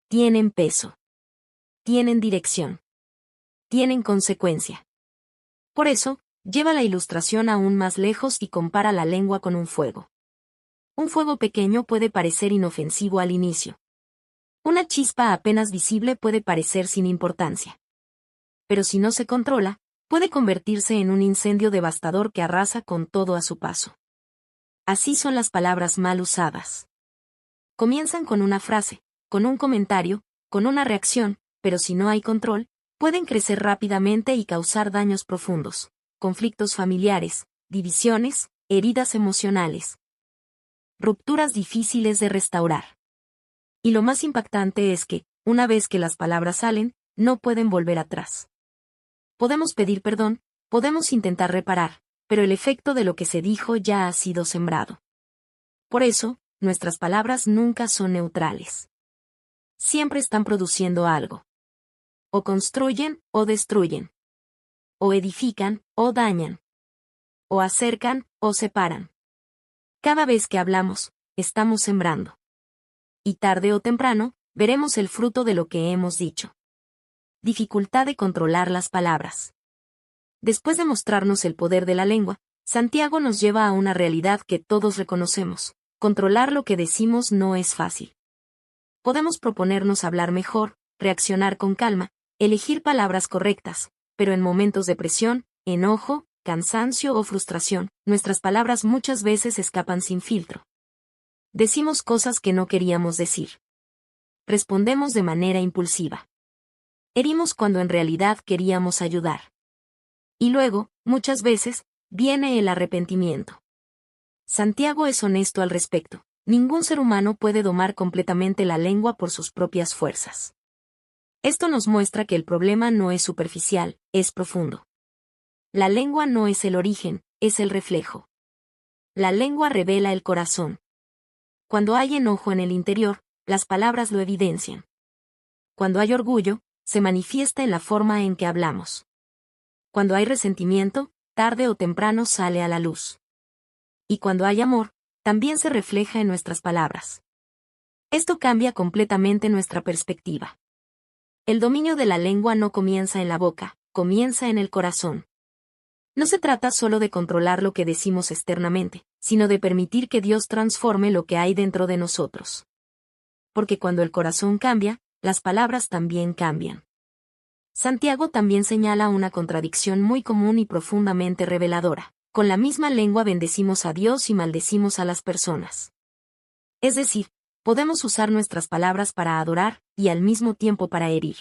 Tienen peso. Tienen dirección. Tienen consecuencia. Por eso, lleva la ilustración aún más lejos y compara la lengua con un fuego. Un fuego pequeño puede parecer inofensivo al inicio. Una chispa apenas visible puede parecer sin importancia. Pero si no se controla, puede convertirse en un incendio devastador que arrasa con todo a su paso. Así son las palabras mal usadas. Comienzan con una frase, con un comentario, con una reacción, pero si no hay control, pueden crecer rápidamente y causar daños profundos, conflictos familiares, divisiones, heridas emocionales. Rupturas difíciles de restaurar. Y lo más impactante es que, una vez que las palabras salen, no pueden volver atrás. Podemos pedir perdón, podemos intentar reparar, pero el efecto de lo que se dijo ya ha sido sembrado. Por eso, nuestras palabras nunca son neutrales. Siempre están produciendo algo. O construyen o destruyen. O edifican o dañan. O acercan o separan. Cada vez que hablamos, estamos sembrando. Y tarde o temprano, veremos el fruto de lo que hemos dicho. Dificultad de controlar las palabras. Después de mostrarnos el poder de la lengua, Santiago nos lleva a una realidad que todos reconocemos: controlar lo que decimos no es fácil. Podemos proponernos hablar mejor, reaccionar con calma, elegir palabras correctas, pero en momentos de presión, enojo, cansancio o frustración, nuestras palabras muchas veces escapan sin filtro. Decimos cosas que no queríamos decir. Respondemos de manera impulsiva. Herimos cuando en realidad queríamos ayudar. Y luego, muchas veces, viene el arrepentimiento. Santiago es honesto al respecto: ningún ser humano puede domar completamente la lengua por sus propias fuerzas. Esto nos muestra que el problema no es superficial, es profundo. La lengua no es el origen, es el reflejo. La lengua revela el corazón. Cuando hay enojo en el interior, las palabras lo evidencian. Cuando hay orgullo, se manifiesta en la forma en que hablamos. Cuando hay resentimiento, tarde o temprano sale a la luz. Y cuando hay amor, también se refleja en nuestras palabras. Esto cambia completamente nuestra perspectiva. El dominio de la lengua no comienza en la boca, comienza en el corazón. No se trata solo de controlar lo que decimos externamente, sino de permitir que Dios transforme lo que hay dentro de nosotros. Porque cuando el corazón cambia, las palabras también cambian. Santiago también señala una contradicción muy común y profundamente reveladora. Con la misma lengua bendecimos a Dios y maldecimos a las personas. Es decir, podemos usar nuestras palabras para adorar, y al mismo tiempo para herir.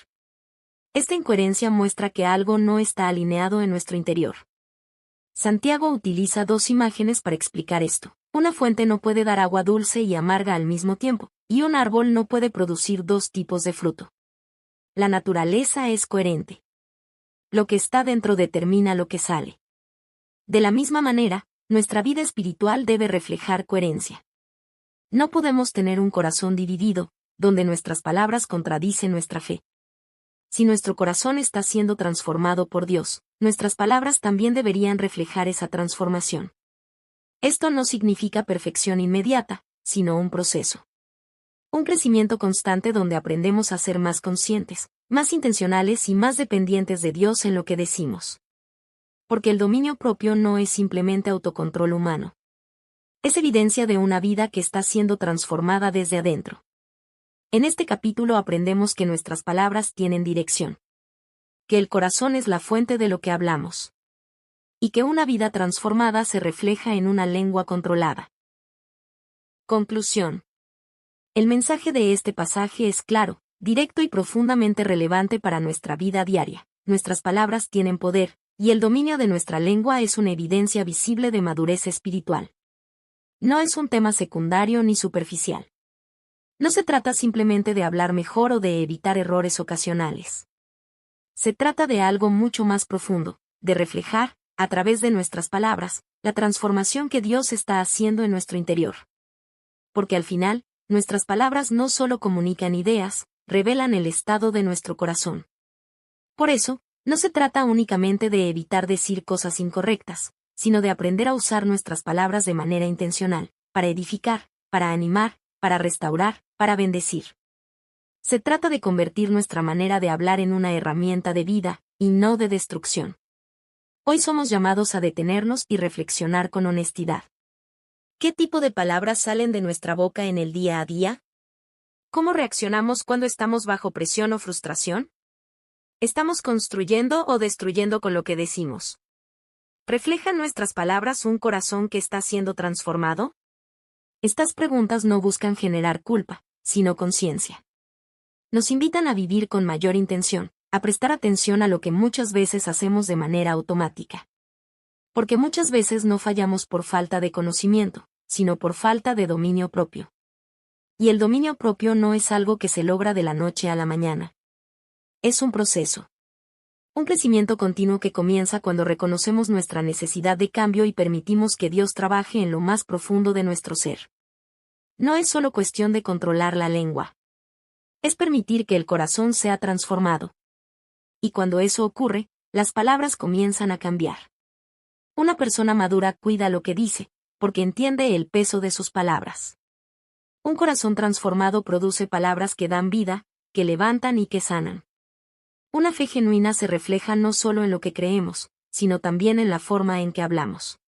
Esta incoherencia muestra que algo no está alineado en nuestro interior. Santiago utiliza dos imágenes para explicar esto. Una fuente no puede dar agua dulce y amarga al mismo tiempo, y un árbol no puede producir dos tipos de fruto. La naturaleza es coherente. Lo que está dentro determina lo que sale. De la misma manera, nuestra vida espiritual debe reflejar coherencia. No podemos tener un corazón dividido, donde nuestras palabras contradicen nuestra fe. Si nuestro corazón está siendo transformado por Dios, nuestras palabras también deberían reflejar esa transformación. Esto no significa perfección inmediata, sino un proceso. Un crecimiento constante donde aprendemos a ser más conscientes, más intencionales y más dependientes de Dios en lo que decimos. Porque el dominio propio no es simplemente autocontrol humano. Es evidencia de una vida que está siendo transformada desde adentro. En este capítulo aprendemos que nuestras palabras tienen dirección. Que el corazón es la fuente de lo que hablamos. Y que una vida transformada se refleja en una lengua controlada. Conclusión. El mensaje de este pasaje es claro, directo y profundamente relevante para nuestra vida diaria. Nuestras palabras tienen poder, y el dominio de nuestra lengua es una evidencia visible de madurez espiritual. No es un tema secundario ni superficial. No se trata simplemente de hablar mejor o de evitar errores ocasionales. Se trata de algo mucho más profundo, de reflejar, a través de nuestras palabras, la transformación que Dios está haciendo en nuestro interior. Porque al final, nuestras palabras no solo comunican ideas, revelan el estado de nuestro corazón. Por eso, no se trata únicamente de evitar decir cosas incorrectas, sino de aprender a usar nuestras palabras de manera intencional, para edificar, para animar, para restaurar, para bendecir. Se trata de convertir nuestra manera de hablar en una herramienta de vida, y no de destrucción. Hoy somos llamados a detenernos y reflexionar con honestidad. ¿Qué tipo de palabras salen de nuestra boca en el día a día? ¿Cómo reaccionamos cuando estamos bajo presión o frustración? ¿Estamos construyendo o destruyendo con lo que decimos? ¿Reflejan nuestras palabras un corazón que está siendo transformado? Estas preguntas no buscan generar culpa, sino conciencia. Nos invitan a vivir con mayor intención, a prestar atención a lo que muchas veces hacemos de manera automática. Porque muchas veces no fallamos por falta de conocimiento, sino por falta de dominio propio. Y el dominio propio no es algo que se logra de la noche a la mañana. Es un proceso. Un crecimiento continuo que comienza cuando reconocemos nuestra necesidad de cambio y permitimos que Dios trabaje en lo más profundo de nuestro ser. No es solo cuestión de controlar la lengua. Es permitir que el corazón sea transformado. Y cuando eso ocurre, las palabras comienzan a cambiar. Una persona madura cuida lo que dice, porque entiende el peso de sus palabras. Un corazón transformado produce palabras que dan vida, que levantan y que sanan. Una fe genuina se refleja no solo en lo que creemos, sino también en la forma en que hablamos.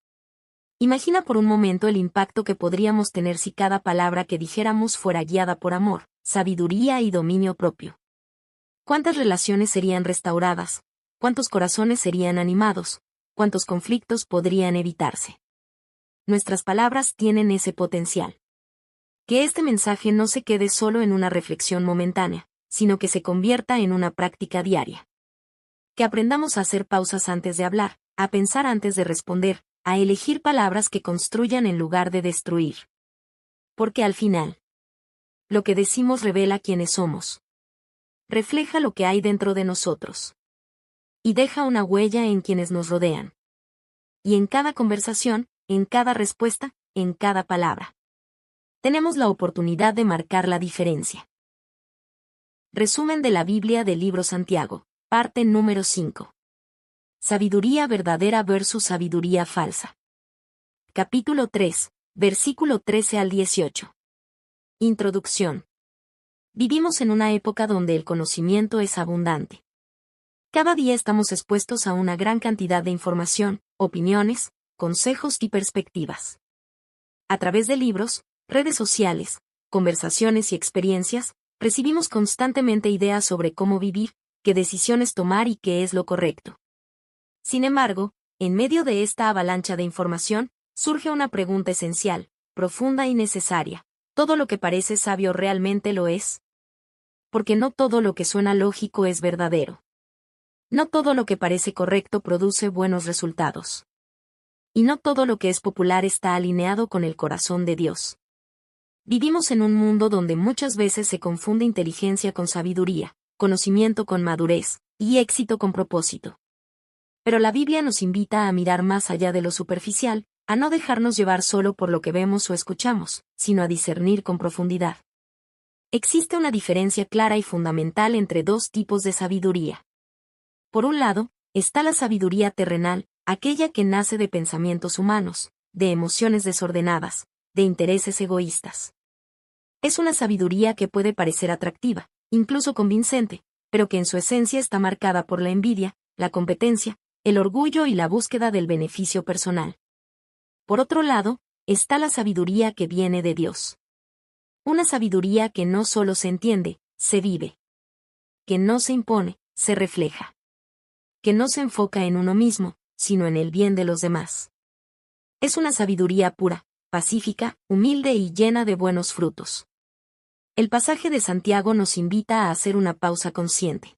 Imagina por un momento el impacto que podríamos tener si cada palabra que dijéramos fuera guiada por amor, sabiduría y dominio propio. ¿Cuántas relaciones serían restauradas? ¿Cuántos corazones serían animados? ¿Cuántos conflictos podrían evitarse? Nuestras palabras tienen ese potencial. Que este mensaje no se quede solo en una reflexión momentánea, sino que se convierta en una práctica diaria. Que aprendamos a hacer pausas antes de hablar, a pensar antes de responder, a elegir palabras que construyan en lugar de destruir. Porque al final, lo que decimos revela quiénes somos. refleja lo que hay dentro de nosotros. Y deja una huella en quienes nos rodean. Y en cada conversación, en cada respuesta, en cada palabra. Tenemos la oportunidad de marcar la diferencia. Resumen de la Biblia del libro Santiago, parte número 5. Sabiduría verdadera versus sabiduría falsa. Capítulo 3, versículo 13 al 18. Introducción. Vivimos en una época donde el conocimiento es abundante. Cada día estamos expuestos a una gran cantidad de información, opiniones, consejos y perspectivas. A través de libros, redes sociales, conversaciones y experiencias, recibimos constantemente ideas sobre cómo vivir, qué decisiones tomar y qué es lo correcto. Sin embargo, en medio de esta avalancha de información, surge una pregunta esencial, profunda y necesaria. ¿Todo lo que parece sabio realmente lo es? Porque no todo lo que suena lógico es verdadero. No todo lo que parece correcto produce buenos resultados. Y no todo lo que es popular está alineado con el corazón de Dios. Vivimos en un mundo donde muchas veces se confunde inteligencia con sabiduría, conocimiento con madurez, y éxito con propósito. Pero la Biblia nos invita a mirar más allá de lo superficial, a no dejarnos llevar solo por lo que vemos o escuchamos, sino a discernir con profundidad. Existe una diferencia clara y fundamental entre dos tipos de sabiduría. Por un lado, está la sabiduría terrenal, aquella que nace de pensamientos humanos, de emociones desordenadas, de intereses egoístas. Es una sabiduría que puede parecer atractiva, incluso convincente, pero que en su esencia está marcada por la envidia, la competencia, el orgullo y la búsqueda del beneficio personal. Por otro lado, está la sabiduría que viene de Dios. Una sabiduría que no solo se entiende, se vive. Que no se impone, se refleja. Que no se enfoca en uno mismo, sino en el bien de los demás. Es una sabiduría pura, pacífica, humilde y llena de buenos frutos. El pasaje de Santiago nos invita a hacer una pausa consciente.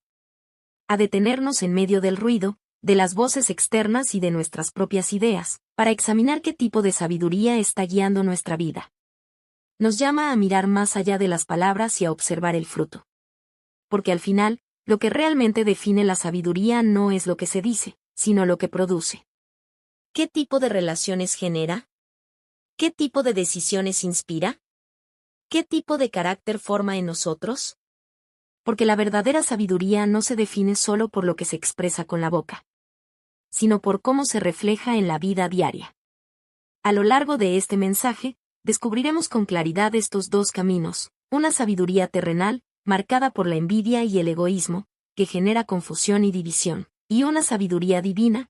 A detenernos en medio del ruido, de las voces externas y de nuestras propias ideas, para examinar qué tipo de sabiduría está guiando nuestra vida. Nos llama a mirar más allá de las palabras y a observar el fruto. Porque al final, lo que realmente define la sabiduría no es lo que se dice, sino lo que produce. ¿Qué tipo de relaciones genera? ¿Qué tipo de decisiones inspira? ¿Qué tipo de carácter forma en nosotros? Porque la verdadera sabiduría no se define solo por lo que se expresa con la boca, sino por cómo se refleja en la vida diaria. A lo largo de este mensaje, descubriremos con claridad estos dos caminos, una sabiduría terrenal, marcada por la envidia y el egoísmo, que genera confusión y división, y una sabiduría divina,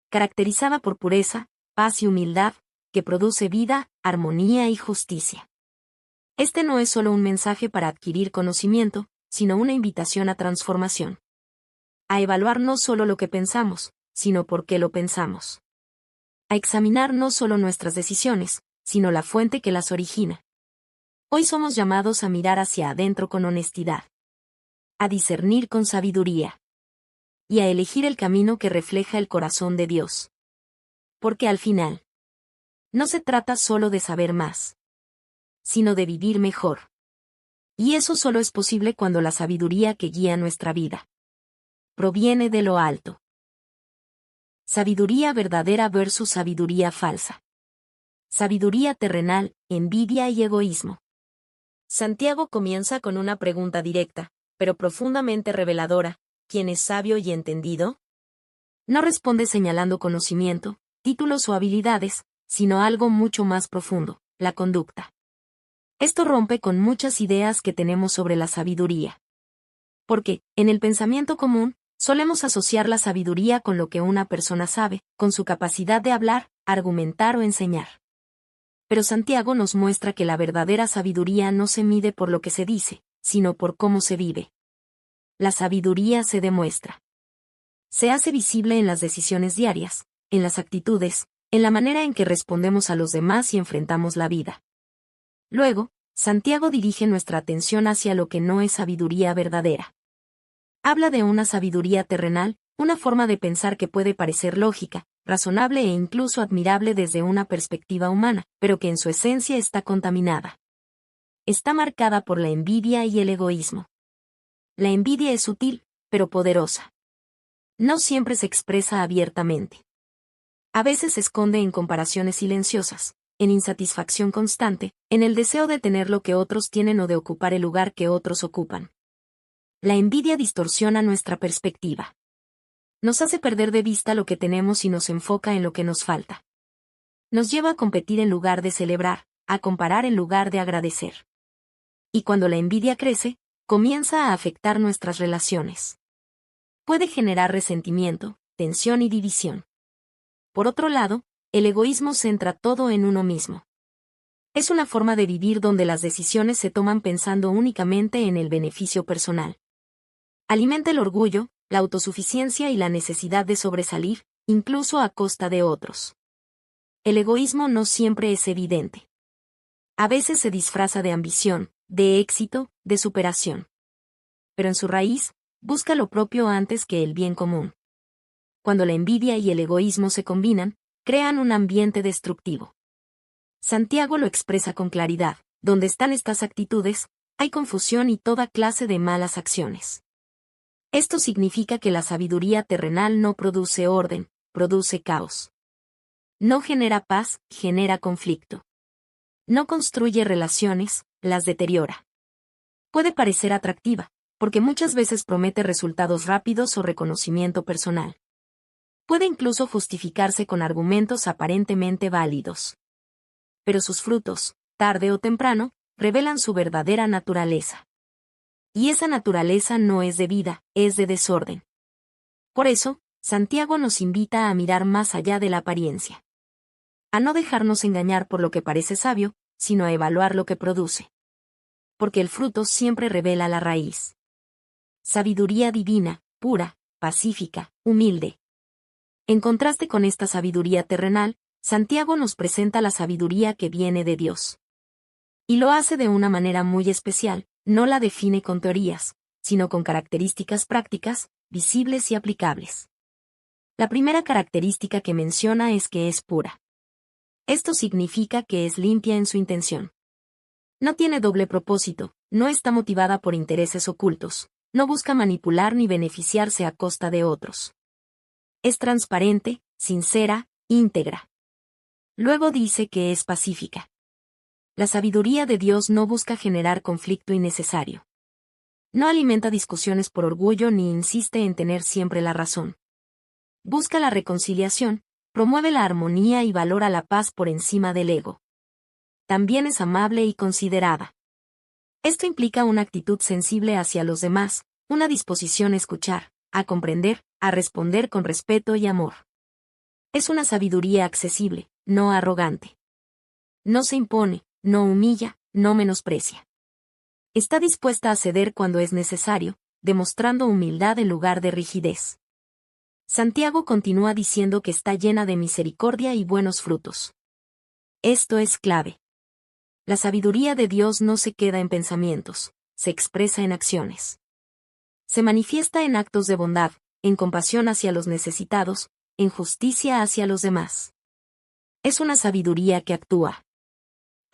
caracterizada por pureza, paz y humildad, que produce vida, armonía y justicia. Este no es solo un mensaje para adquirir conocimiento, sino una invitación a transformación. A evaluar no solo lo que pensamos, sino por qué lo pensamos. A examinar no solo nuestras decisiones, sino la fuente que las origina. Hoy somos llamados a mirar hacia adentro con honestidad. A discernir con sabiduría. Y a elegir el camino que refleja el corazón de Dios. Porque al final, no se trata solo de saber más, sino de vivir mejor. Y eso solo es posible cuando la sabiduría que guía nuestra vida proviene de lo alto. Sabiduría verdadera versus sabiduría falsa. Sabiduría terrenal, envidia y egoísmo. Santiago comienza con una pregunta directa, pero profundamente reveladora: ¿quién es sabio y entendido? No responde señalando conocimiento, títulos o habilidades, sino algo mucho más profundo, la conducta. Esto rompe con muchas ideas que tenemos sobre la sabiduría. Porque, en el pensamiento común, solemos asociar la sabiduría con lo que una persona sabe, con su capacidad de hablar, argumentar o enseñar. Pero Santiago nos muestra que la verdadera sabiduría no se mide por lo que se dice, sino por cómo se vive. La sabiduría se demuestra. Se hace visible en las decisiones diarias, en las actitudes, en la manera en que respondemos a los demás y enfrentamos la vida. Luego, Santiago dirige nuestra atención hacia lo que no es sabiduría verdadera. Habla de una sabiduría terrenal, una forma de pensar que puede parecer lógica, razonable e incluso admirable desde una perspectiva humana, pero que en su esencia está contaminada. Está marcada por la envidia y el egoísmo. La envidia es sutil, pero poderosa. No siempre se expresa abiertamente. A veces se esconde en comparaciones silenciosas, en insatisfacción constante, en el deseo de tener lo que otros tienen o de ocupar el lugar que otros ocupan. La envidia distorsiona nuestra perspectiva. Nos hace perder de vista lo que tenemos y nos enfoca en lo que nos falta. Nos lleva a competir en lugar de celebrar, a comparar en lugar de agradecer. Y cuando la envidia crece, comienza a afectar nuestras relaciones. Puede generar resentimiento, tensión y división. Por otro lado, el egoísmo centra todo en uno mismo. Es una forma de vivir donde las decisiones se toman pensando únicamente en el beneficio personal. Alimenta el orgullo, la autosuficiencia y la necesidad de sobresalir, incluso a costa de otros. El egoísmo no siempre es evidente. A veces se disfraza de ambición, de éxito, de superación. Pero en su raíz, busca lo propio antes que el bien común. Cuando la envidia y el egoísmo se combinan, crean un ambiente destructivo. Santiago lo expresa con claridad: donde están estas actitudes, hay confusión y toda clase de malas acciones. Esto significa que la sabiduría terrenal no produce orden, produce caos. No genera paz, genera conflicto. No construye relaciones, las deteriora. Puede parecer atractiva, porque muchas veces promete resultados rápidos o reconocimiento personal. Puede incluso justificarse con argumentos aparentemente válidos. Pero sus frutos, tarde o temprano, revelan su verdadera naturaleza. Y esa naturaleza no es de vida, es de desorden. Por eso, Santiago nos invita a mirar más allá de la apariencia. A no dejarnos engañar por lo que parece sabio, sino a evaluar lo que produce. Porque el fruto siempre revela la raíz. Sabiduría divina, pura, pacífica, humilde. En contraste con esta sabiduría terrenal, Santiago nos presenta la sabiduría que viene de Dios. Y lo hace de una manera muy especial, no la define con teorías, sino con características prácticas, visibles y aplicables. La primera característica que menciona es que es pura. Esto significa que es limpia en su intención. No tiene doble propósito, no está motivada por intereses ocultos, no busca manipular ni beneficiarse a costa de otros. Es transparente, sincera, íntegra. Luego dice que es pacífica. La sabiduría de Dios no busca generar conflicto innecesario. No alimenta discusiones por orgullo ni insiste en tener siempre la razón. Busca la reconciliación, promueve la armonía y valora la paz por encima del ego. También es amable y considerada. Esto implica una actitud sensible hacia los demás, una disposición a escuchar, a comprender, a responder con respeto y amor. Es una sabiduría accesible, no arrogante. No se impone, no humilla, no menosprecia. Está dispuesta a ceder cuando es necesario, demostrando humildad en lugar de rigidez. Santiago continúa diciendo que está llena de misericordia y buenos frutos. Esto es clave. La sabiduría de Dios no se queda en pensamientos, se expresa en acciones. Se manifiesta en actos de bondad, en compasión hacia los necesitados, en justicia hacia los demás. Es una sabiduría que actúa.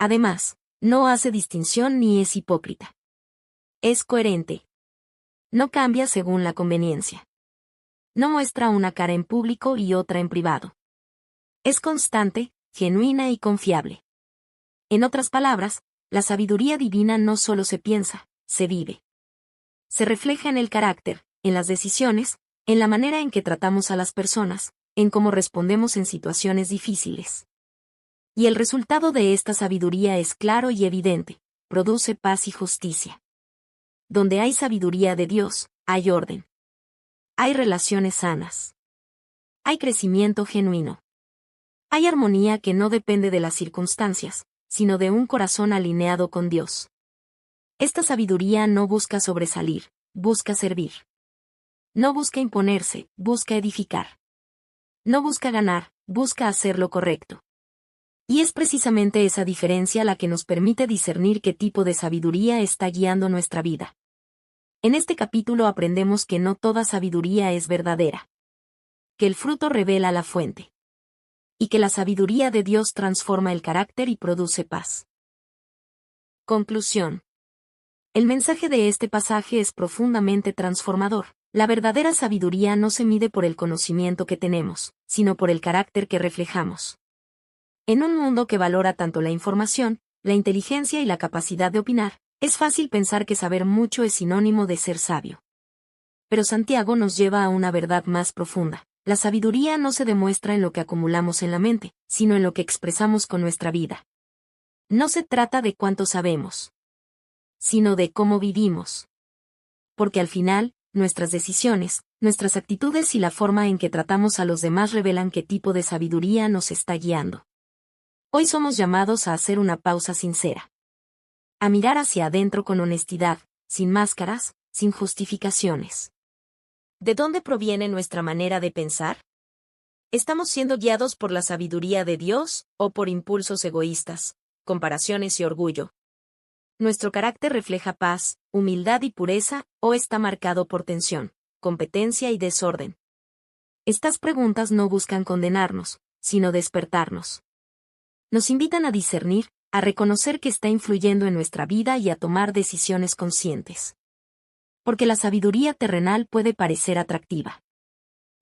Además, no hace distinción ni es hipócrita. Es coherente. No cambia según la conveniencia. No muestra una cara en público y otra en privado. Es constante, genuina y confiable. En otras palabras, la sabiduría divina no solo se piensa, se vive. Se refleja en el carácter, en las decisiones, en la manera en que tratamos a las personas, en cómo respondemos en situaciones difíciles. Y el resultado de esta sabiduría es claro y evidente: produce paz y justicia. Donde hay sabiduría de Dios, hay orden. Hay relaciones sanas. Hay crecimiento genuino. Hay armonía que no depende de las circunstancias, sino de un corazón alineado con Dios. Esta sabiduría no busca sobresalir, busca servir. No busca imponerse, busca edificar. No busca ganar, busca hacer lo correcto. Y es precisamente esa diferencia la que nos permite discernir qué tipo de sabiduría está guiando nuestra vida. En este capítulo aprendemos que no toda sabiduría es verdadera. Que el fruto revela la fuente. Y que la sabiduría de Dios transforma el carácter y produce paz. Conclusión. El mensaje de este pasaje es profundamente transformador. La verdadera sabiduría no se mide por el conocimiento que tenemos, sino por el carácter que reflejamos. En un mundo que valora tanto la información, la inteligencia y la capacidad de opinar, es fácil pensar que saber mucho es sinónimo de ser sabio. Pero Santiago nos lleva a una verdad más profunda. La sabiduría no se demuestra en lo que acumulamos en la mente, sino en lo que expresamos con nuestra vida. No se trata de cuánto sabemos, sino de cómo vivimos. Porque al final, nuestras decisiones, nuestras actitudes y la forma en que tratamos a los demás revelan qué tipo de sabiduría nos está guiando. Hoy somos llamados a hacer una pausa sincera. A mirar hacia adentro con honestidad, sin máscaras, sin justificaciones. ¿De dónde proviene nuestra manera de pensar? ¿Estamos siendo guiados por la sabiduría de Dios o por impulsos egoístas, comparaciones y orgullo? ¿Nuestro carácter refleja paz, humildad y pureza o está marcado por tensión, competencia y desorden? Estas preguntas no buscan condenarnos, sino despertarnos. Nos invitan a discernir, a reconocer que está influyendo en nuestra vida y a tomar decisiones conscientes. Porque la sabiduría terrenal puede parecer atractiva.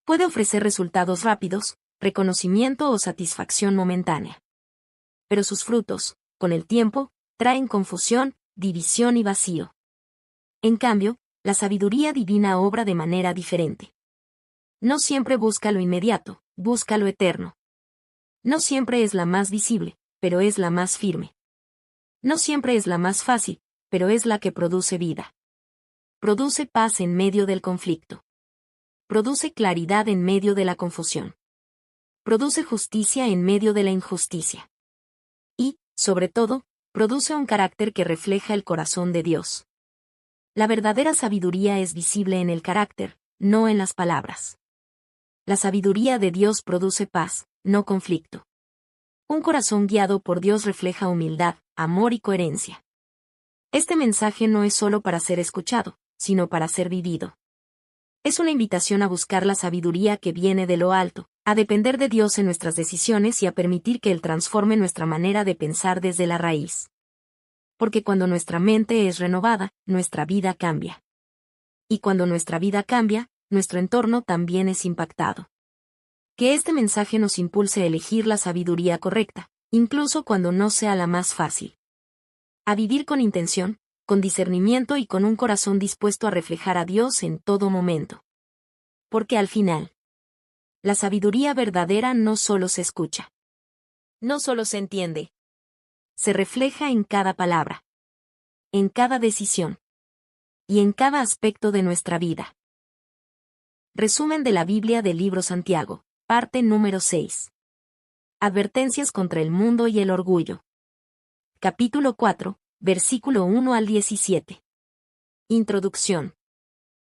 Puede ofrecer resultados rápidos, reconocimiento o satisfacción momentánea. Pero sus frutos, con el tiempo, traen confusión, división y vacío. En cambio, la sabiduría divina obra de manera diferente. No siempre busca lo inmediato, busca lo eterno. No siempre es la más visible, pero es la más firme. No siempre es la más fácil, pero es la que produce vida. Produce paz en medio del conflicto. Produce claridad en medio de la confusión. Produce justicia en medio de la injusticia. Y, sobre todo, produce un carácter que refleja el corazón de Dios. La verdadera sabiduría es visible en el carácter, no en las palabras. La sabiduría de Dios produce paz, no conflicto. Un corazón guiado por Dios refleja humildad, amor y coherencia. Este mensaje no es solo para ser escuchado, sino para ser vivido. Es una invitación a buscar la sabiduría que viene de lo alto, a depender de Dios en nuestras decisiones y a permitir que Él transforme nuestra manera de pensar desde la raíz. Porque cuando nuestra mente es renovada, nuestra vida cambia. Y cuando nuestra vida cambia, nuestro entorno también es impactado. Que este mensaje nos impulse a elegir la sabiduría correcta, incluso cuando no sea la más fácil. A vivir con intención, con discernimiento y con un corazón dispuesto a reflejar a Dios en todo momento. Porque al final, la sabiduría verdadera no solo se escucha. No solo se entiende. Se refleja en cada palabra. En cada decisión. Y en cada aspecto de nuestra vida. Resumen de la Biblia del libro Santiago, parte número 6. Advertencias contra el mundo y el orgullo. Capítulo 4, versículo 1 al 17. Introducción.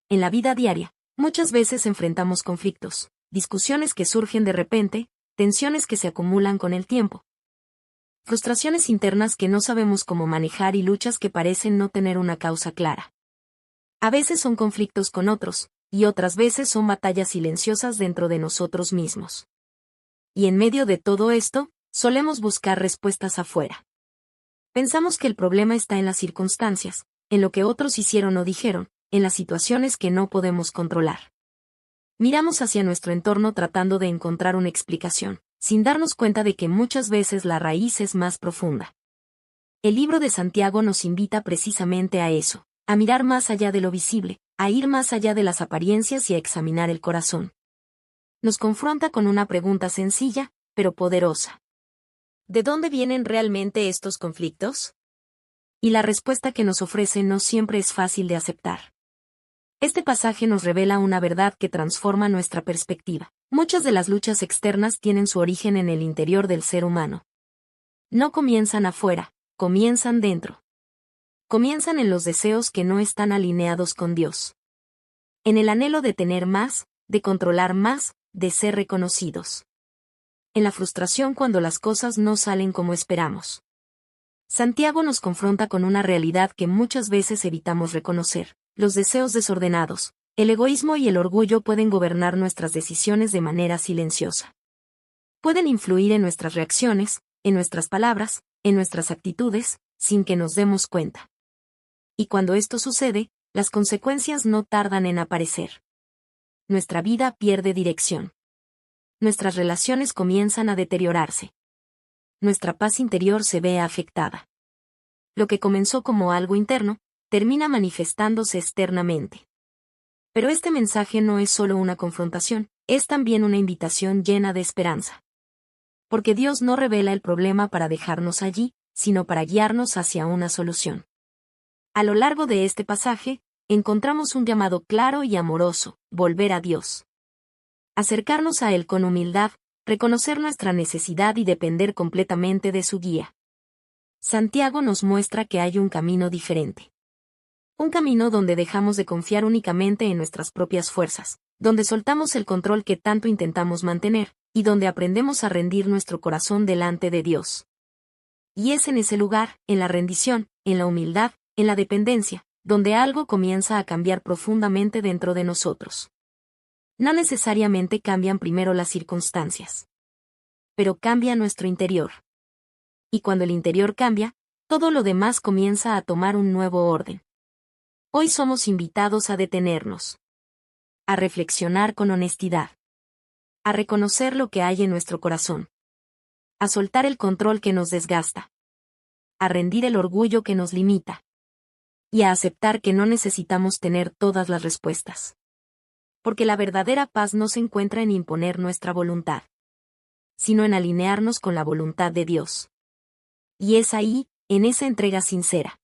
En la vida diaria, muchas veces enfrentamos conflictos, discusiones que surgen de repente, tensiones que se acumulan con el tiempo. Frustraciones internas que no sabemos cómo manejar y luchas que parecen no tener una causa clara. A veces son conflictos con otros, y otras veces son batallas silenciosas dentro de nosotros mismos. Y en medio de todo esto, solemos buscar respuestas afuera. Pensamos que el problema está en las circunstancias, en lo que otros hicieron o dijeron, en las situaciones que no podemos controlar. Miramos hacia nuestro entorno tratando de encontrar una explicación, sin darnos cuenta de que muchas veces la raíz es más profunda. El libro de Santiago nos invita precisamente a eso, a mirar más allá de lo visible, a ir más allá de las apariencias y a examinar el corazón. Nos confronta con una pregunta sencilla, pero poderosa. ¿De dónde vienen realmente estos conflictos? Y la respuesta que nos ofrece no siempre es fácil de aceptar. Este pasaje nos revela una verdad que transforma nuestra perspectiva. Muchas de las luchas externas tienen su origen en el interior del ser humano. No comienzan afuera, comienzan dentro. Comienzan en los deseos que no están alineados con Dios. En el anhelo de tener más, de controlar más, de ser reconocidos. En la frustración cuando las cosas no salen como esperamos. Santiago nos confronta con una realidad que muchas veces evitamos reconocer. Los deseos desordenados, el egoísmo y el orgullo pueden gobernar nuestras decisiones de manera silenciosa. Pueden influir en nuestras reacciones, en nuestras palabras, en nuestras actitudes, sin que nos demos cuenta. Y cuando esto sucede, las consecuencias no tardan en aparecer. Nuestra vida pierde dirección. Nuestras relaciones comienzan a deteriorarse. Nuestra paz interior se ve afectada. Lo que comenzó como algo interno, termina manifestándose externamente. Pero este mensaje no es solo una confrontación, es también una invitación llena de esperanza. Porque Dios no revela el problema para dejarnos allí, sino para guiarnos hacia una solución. A lo largo de este pasaje, encontramos un llamado claro y amoroso: volver a Dios. Acercarnos a Él con humildad, reconocer nuestra necesidad y depender completamente de su guía. Santiago nos muestra que hay un camino diferente. Un camino donde dejamos de confiar únicamente en nuestras propias fuerzas, donde soltamos el control que tanto intentamos mantener, y donde aprendemos a rendir nuestro corazón delante de Dios. Y es en ese lugar, en la rendición, en la humildad, en la dependencia, donde algo comienza a cambiar profundamente dentro de nosotros. No necesariamente cambian primero las circunstancias, pero cambia nuestro interior. Y cuando el interior cambia, todo lo demás comienza a tomar un nuevo orden. Hoy somos invitados a detenernos, a reflexionar con honestidad, a reconocer lo que hay en nuestro corazón, a soltar el control que nos desgasta, a rendir el orgullo que nos limita, y a aceptar que no necesitamos tener todas las respuestas. Porque la verdadera paz no se encuentra en imponer nuestra voluntad, sino en alinearnos con la voluntad de Dios. Y es ahí, en esa entrega sincera,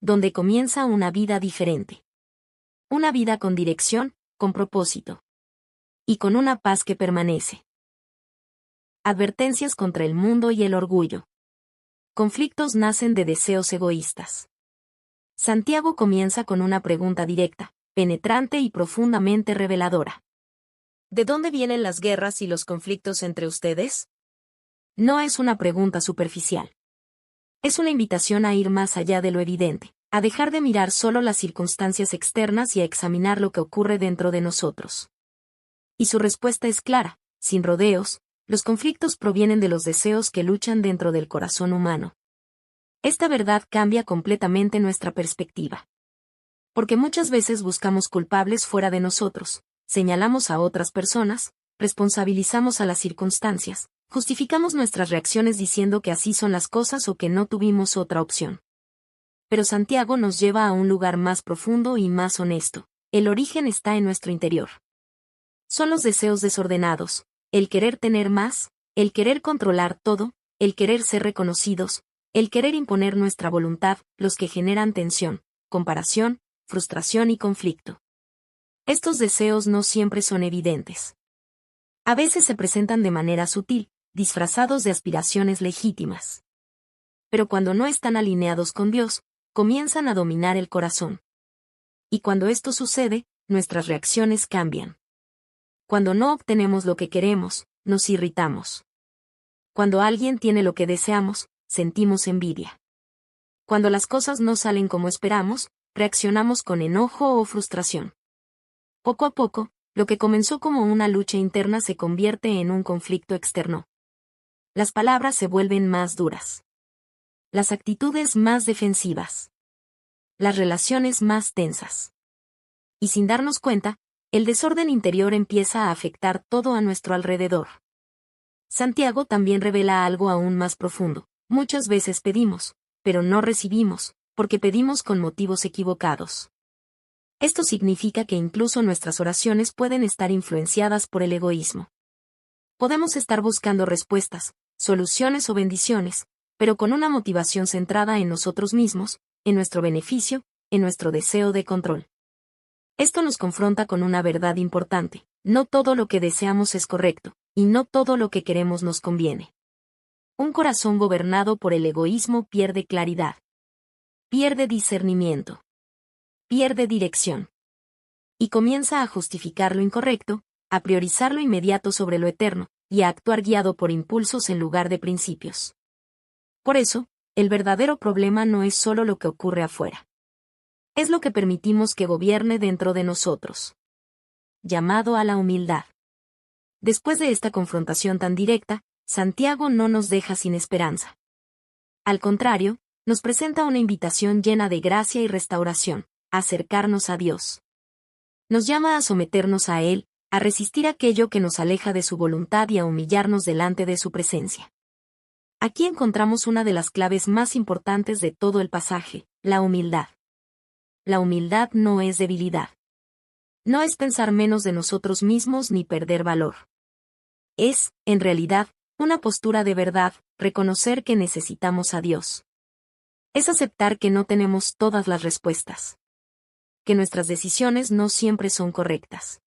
donde comienza una vida diferente. Una vida con dirección, con propósito. Y con una paz que permanece. Advertencias contra el mundo y el orgullo. Conflictos nacen de deseos egoístas. Santiago comienza con una pregunta directa, penetrante y profundamente reveladora. ¿De dónde vienen las guerras y los conflictos entre ustedes? No es una pregunta superficial. Es una invitación a ir más allá de lo evidente, a dejar de mirar solo las circunstancias externas y a examinar lo que ocurre dentro de nosotros. Y su respuesta es clara, sin rodeos: los conflictos provienen de los deseos que luchan dentro del corazón humano. Esta verdad cambia completamente nuestra perspectiva. Porque muchas veces buscamos culpables fuera de nosotros, señalamos a otras personas, responsabilizamos a las circunstancias, justificamos nuestras reacciones diciendo que así son las cosas o que no tuvimos otra opción. Pero Santiago nos lleva a un lugar más profundo y más honesto. El origen está en nuestro interior. Son los deseos desordenados, el querer tener más, el querer controlar todo, el querer ser reconocidos, el querer imponer nuestra voluntad, los que generan tensión, comparación, frustración y conflicto. Estos deseos no siempre son evidentes. A veces se presentan de manera sutil, disfrazados de aspiraciones legítimas. Pero cuando no están alineados con Dios, comienzan a dominar el corazón. Y cuando esto sucede, nuestras reacciones cambian. Cuando no obtenemos lo que queremos, nos irritamos. Cuando alguien tiene lo que deseamos, sentimos envidia. Cuando las cosas no salen como esperamos, reaccionamos con enojo o frustración. Poco a poco, lo que comenzó como una lucha interna se convierte en un conflicto externo. Las palabras se vuelven más duras. Las actitudes más defensivas. Las relaciones más tensas. Y sin darnos cuenta, el desorden interior empieza a afectar todo a nuestro alrededor. Santiago también revela algo aún más profundo. Muchas veces pedimos, pero no recibimos, porque pedimos con motivos equivocados. Esto significa que incluso nuestras oraciones pueden estar influenciadas por el egoísmo. Podemos estar buscando respuestas, soluciones o bendiciones, pero con una motivación centrada en nosotros mismos, en nuestro beneficio, en nuestro deseo de control. Esto nos confronta con una verdad importante: no todo lo que deseamos es correcto, y no todo lo que queremos nos conviene. Un corazón gobernado por el egoísmo pierde claridad. Pierde discernimiento. Pierde dirección. Y comienza a justificar lo incorrecto, a priorizar lo inmediato sobre lo eterno, y a actuar guiado por impulsos en lugar de principios. Por eso, el verdadero problema no es solo lo que ocurre afuera. Es lo que permitimos que gobierne dentro de nosotros. Llamado a la humildad. Después de esta confrontación tan directa, Santiago no nos deja sin esperanza. Al contrario, nos presenta una invitación llena de gracia y restauración, a acercarnos a Dios. Nos llama a someternos a Él, a resistir aquello que nos aleja de su voluntad y a humillarnos delante de su presencia. Aquí encontramos una de las claves más importantes de todo el pasaje, la humildad. La humildad no es debilidad. No es pensar menos de nosotros mismos ni perder valor. Es, en realidad, una postura de verdad, reconocer que necesitamos a Dios. Es aceptar que no tenemos todas las respuestas. Que nuestras decisiones no siempre son correctas.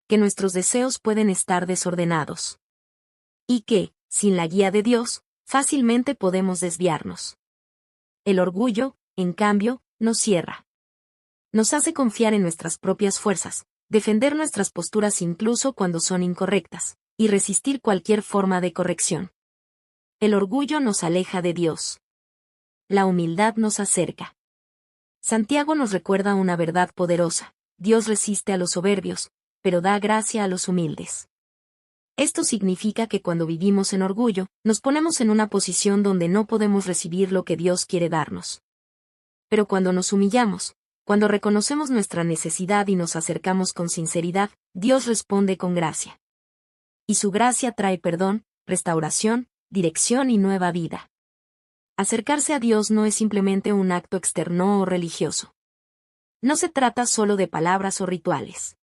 Que nuestros deseos pueden estar desordenados. Y que, sin la guía de Dios, fácilmente podemos desviarnos. El orgullo, en cambio, nos cierra. Nos hace confiar en nuestras propias fuerzas, defender nuestras posturas incluso cuando son incorrectas, y resistir cualquier forma de corrección. El orgullo nos aleja de Dios. La humildad nos acerca. Santiago nos recuerda una verdad poderosa: Dios resiste a los soberbios, pero da gracia a los humildes. Esto significa que cuando vivimos en orgullo, nos ponemos en una posición donde no podemos recibir lo que Dios quiere darnos. Pero cuando nos humillamos, cuando reconocemos nuestra necesidad y nos acercamos con sinceridad, Dios responde con gracia. Y su gracia trae perdón, restauración, dirección y nueva vida. Acercarse a Dios no es simplemente un acto externo o religioso. No se trata solo de palabras o rituales.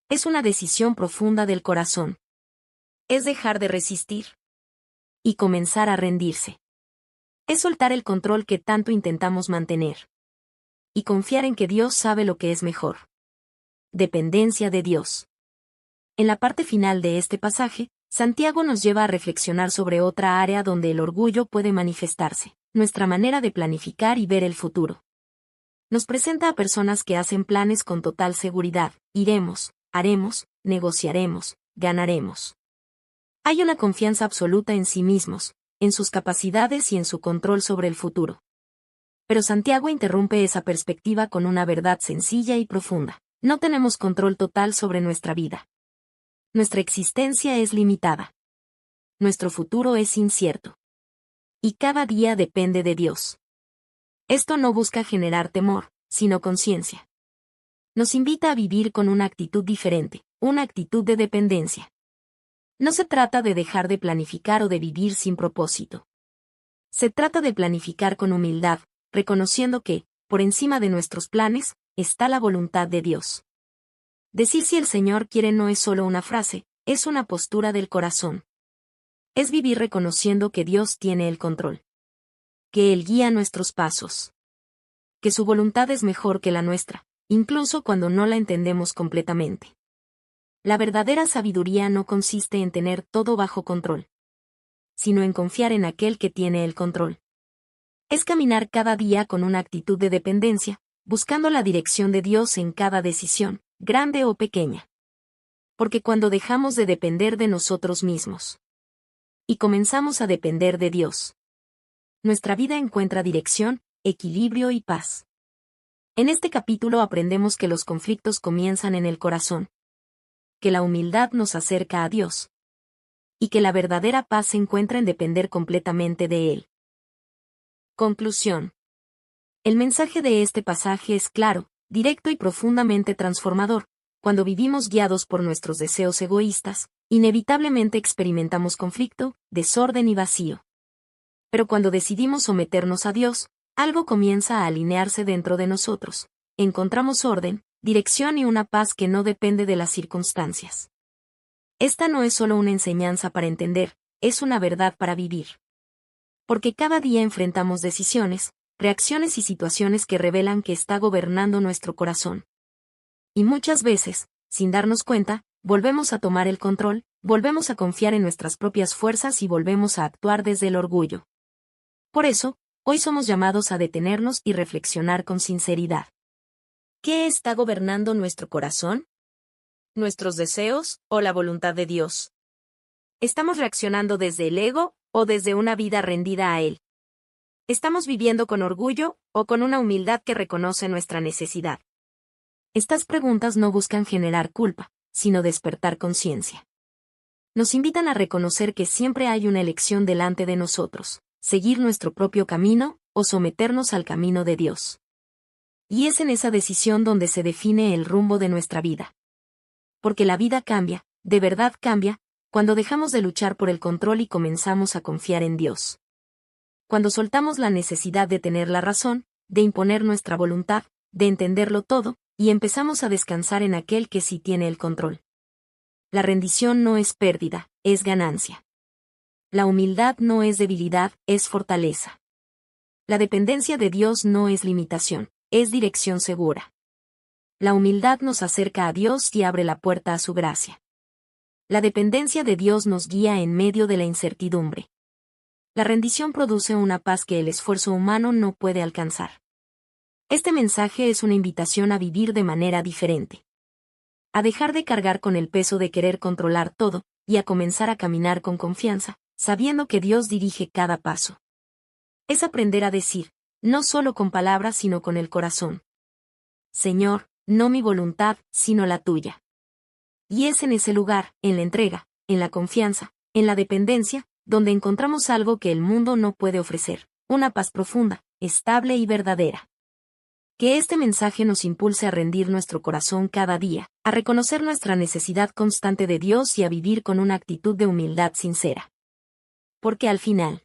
Es una decisión profunda del corazón. Es dejar de resistir y comenzar a rendirse. Es soltar el control que tanto intentamos mantener y confiar en que Dios sabe lo que es mejor. Dependencia de Dios. En la parte final de este pasaje, Santiago nos lleva a reflexionar sobre otra área donde el orgullo puede manifestarse: nuestra manera de planificar y ver el futuro. Nos presenta a personas que hacen planes con total seguridad: iremos, haremos, negociaremos, ganaremos. Hay una confianza absoluta en sí mismos, en sus capacidades y en su control sobre el futuro. Pero Santiago interrumpe esa perspectiva con una verdad sencilla y profunda: no tenemos control total sobre nuestra vida. Nuestra existencia es limitada. Nuestro futuro es incierto. Y cada día depende de Dios. Esto no busca generar temor, sino conciencia. Nos invita a vivir con una actitud diferente, una actitud de dependencia. No se trata de dejar de planificar o de vivir sin propósito. Se trata de planificar con humildad, reconociendo que, por encima de nuestros planes, está la voluntad de Dios. Decir si el Señor quiere no es solo una frase, es una postura del corazón. Es vivir reconociendo que Dios tiene el control. Que Él guía nuestros pasos. Que su voluntad es mejor que la nuestra, incluso cuando no la entendemos completamente. La verdadera sabiduría no consiste en tener todo bajo control, sino en confiar en aquel que tiene el control. Es caminar cada día con una actitud de dependencia, buscando la dirección de Dios en cada decisión, grande o pequeña. Porque cuando dejamos de depender de nosotros mismos y comenzamos a depender de Dios, nuestra vida encuentra dirección, equilibrio y paz. En este capítulo aprendemos que los conflictos comienzan en el corazón, que la humildad nos acerca a Dios, y que la verdadera paz se encuentra en depender completamente de Él. Conclusión. El mensaje de este pasaje es claro, directo y profundamente transformador. Cuando vivimos guiados por nuestros deseos egoístas, inevitablemente experimentamos conflicto, desorden y vacío. Pero cuando decidimos someternos a Dios, algo comienza a alinearse dentro de nosotros. Encontramos orden, dirección y una paz que no depende de las circunstancias. Esta no es solo una enseñanza para entender, es una verdad para vivir. Porque cada día enfrentamos decisiones, reacciones y situaciones que revelan que está gobernando nuestro corazón. Y muchas veces, sin darnos cuenta, volvemos a tomar el control, volvemos a confiar en nuestras propias fuerzas y volvemos a actuar desde el orgullo. Por eso, hoy somos llamados a detenernos y reflexionar con sinceridad. ¿Qué está gobernando nuestro corazón? ¿Nuestros deseos o la voluntad de Dios? ¿Estamos reaccionando desde el ego o desde una vida rendida a Él? ¿Estamos viviendo con orgullo o con una humildad que reconoce nuestra necesidad? Estas preguntas no buscan generar culpa, sino despertar conciencia. Nos invitan a reconocer que siempre hay una elección delante de nosotros: seguir nuestro propio camino, o someternos al camino de Dios. Y es en esa decisión donde se define el rumbo de nuestra vida. Porque la vida cambia, de verdad cambia, cuando dejamos de luchar por el control y comenzamos a confiar en Dios. Cuando soltamos la necesidad de tener la razón, de imponer nuestra voluntad, de entenderlo todo, y empezamos a descansar en aquel que sí tiene el control. La rendición no es pérdida, es ganancia. La humildad no es debilidad, es fortaleza. La dependencia de Dios no es limitación, es dirección segura. La humildad nos acerca a Dios y abre la puerta a su gracia. La dependencia de Dios nos guía en medio de la incertidumbre. La rendición produce una paz que el esfuerzo humano no puede alcanzar. Este mensaje es una invitación a vivir de manera diferente. A dejar de cargar con el peso de querer controlar todo, y a comenzar a caminar con confianza, sabiendo que Dios dirige cada paso. Es aprender a decir, no solo con palabras sino con el corazón: Señor, no mi voluntad, sino la tuya. Y es en ese lugar, en la entrega, en la confianza, en la dependencia, donde encontramos algo que el mundo no puede ofrecer, una paz profunda, estable y verdadera. Que este mensaje nos impulse a rendir nuestro corazón cada día, a reconocer nuestra necesidad constante de Dios y a vivir con una actitud de humildad sincera. Porque al final,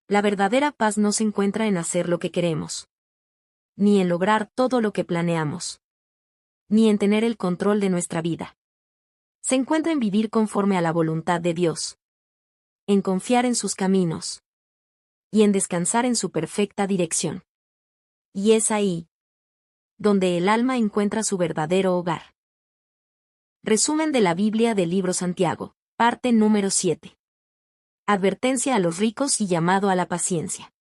la verdadera paz no se encuentra en hacer lo que queremos, ni en lograr todo lo que planeamos, ni en tener el control de nuestra vida. Se encuentra en vivir conforme a la voluntad de Dios, en confiar en sus caminos, y en descansar en su perfecta dirección. Y es ahí donde el alma encuentra su verdadero hogar. Resumen de la Biblia del libro Santiago, parte número 7. Advertencia a los ricos y llamado a la paciencia.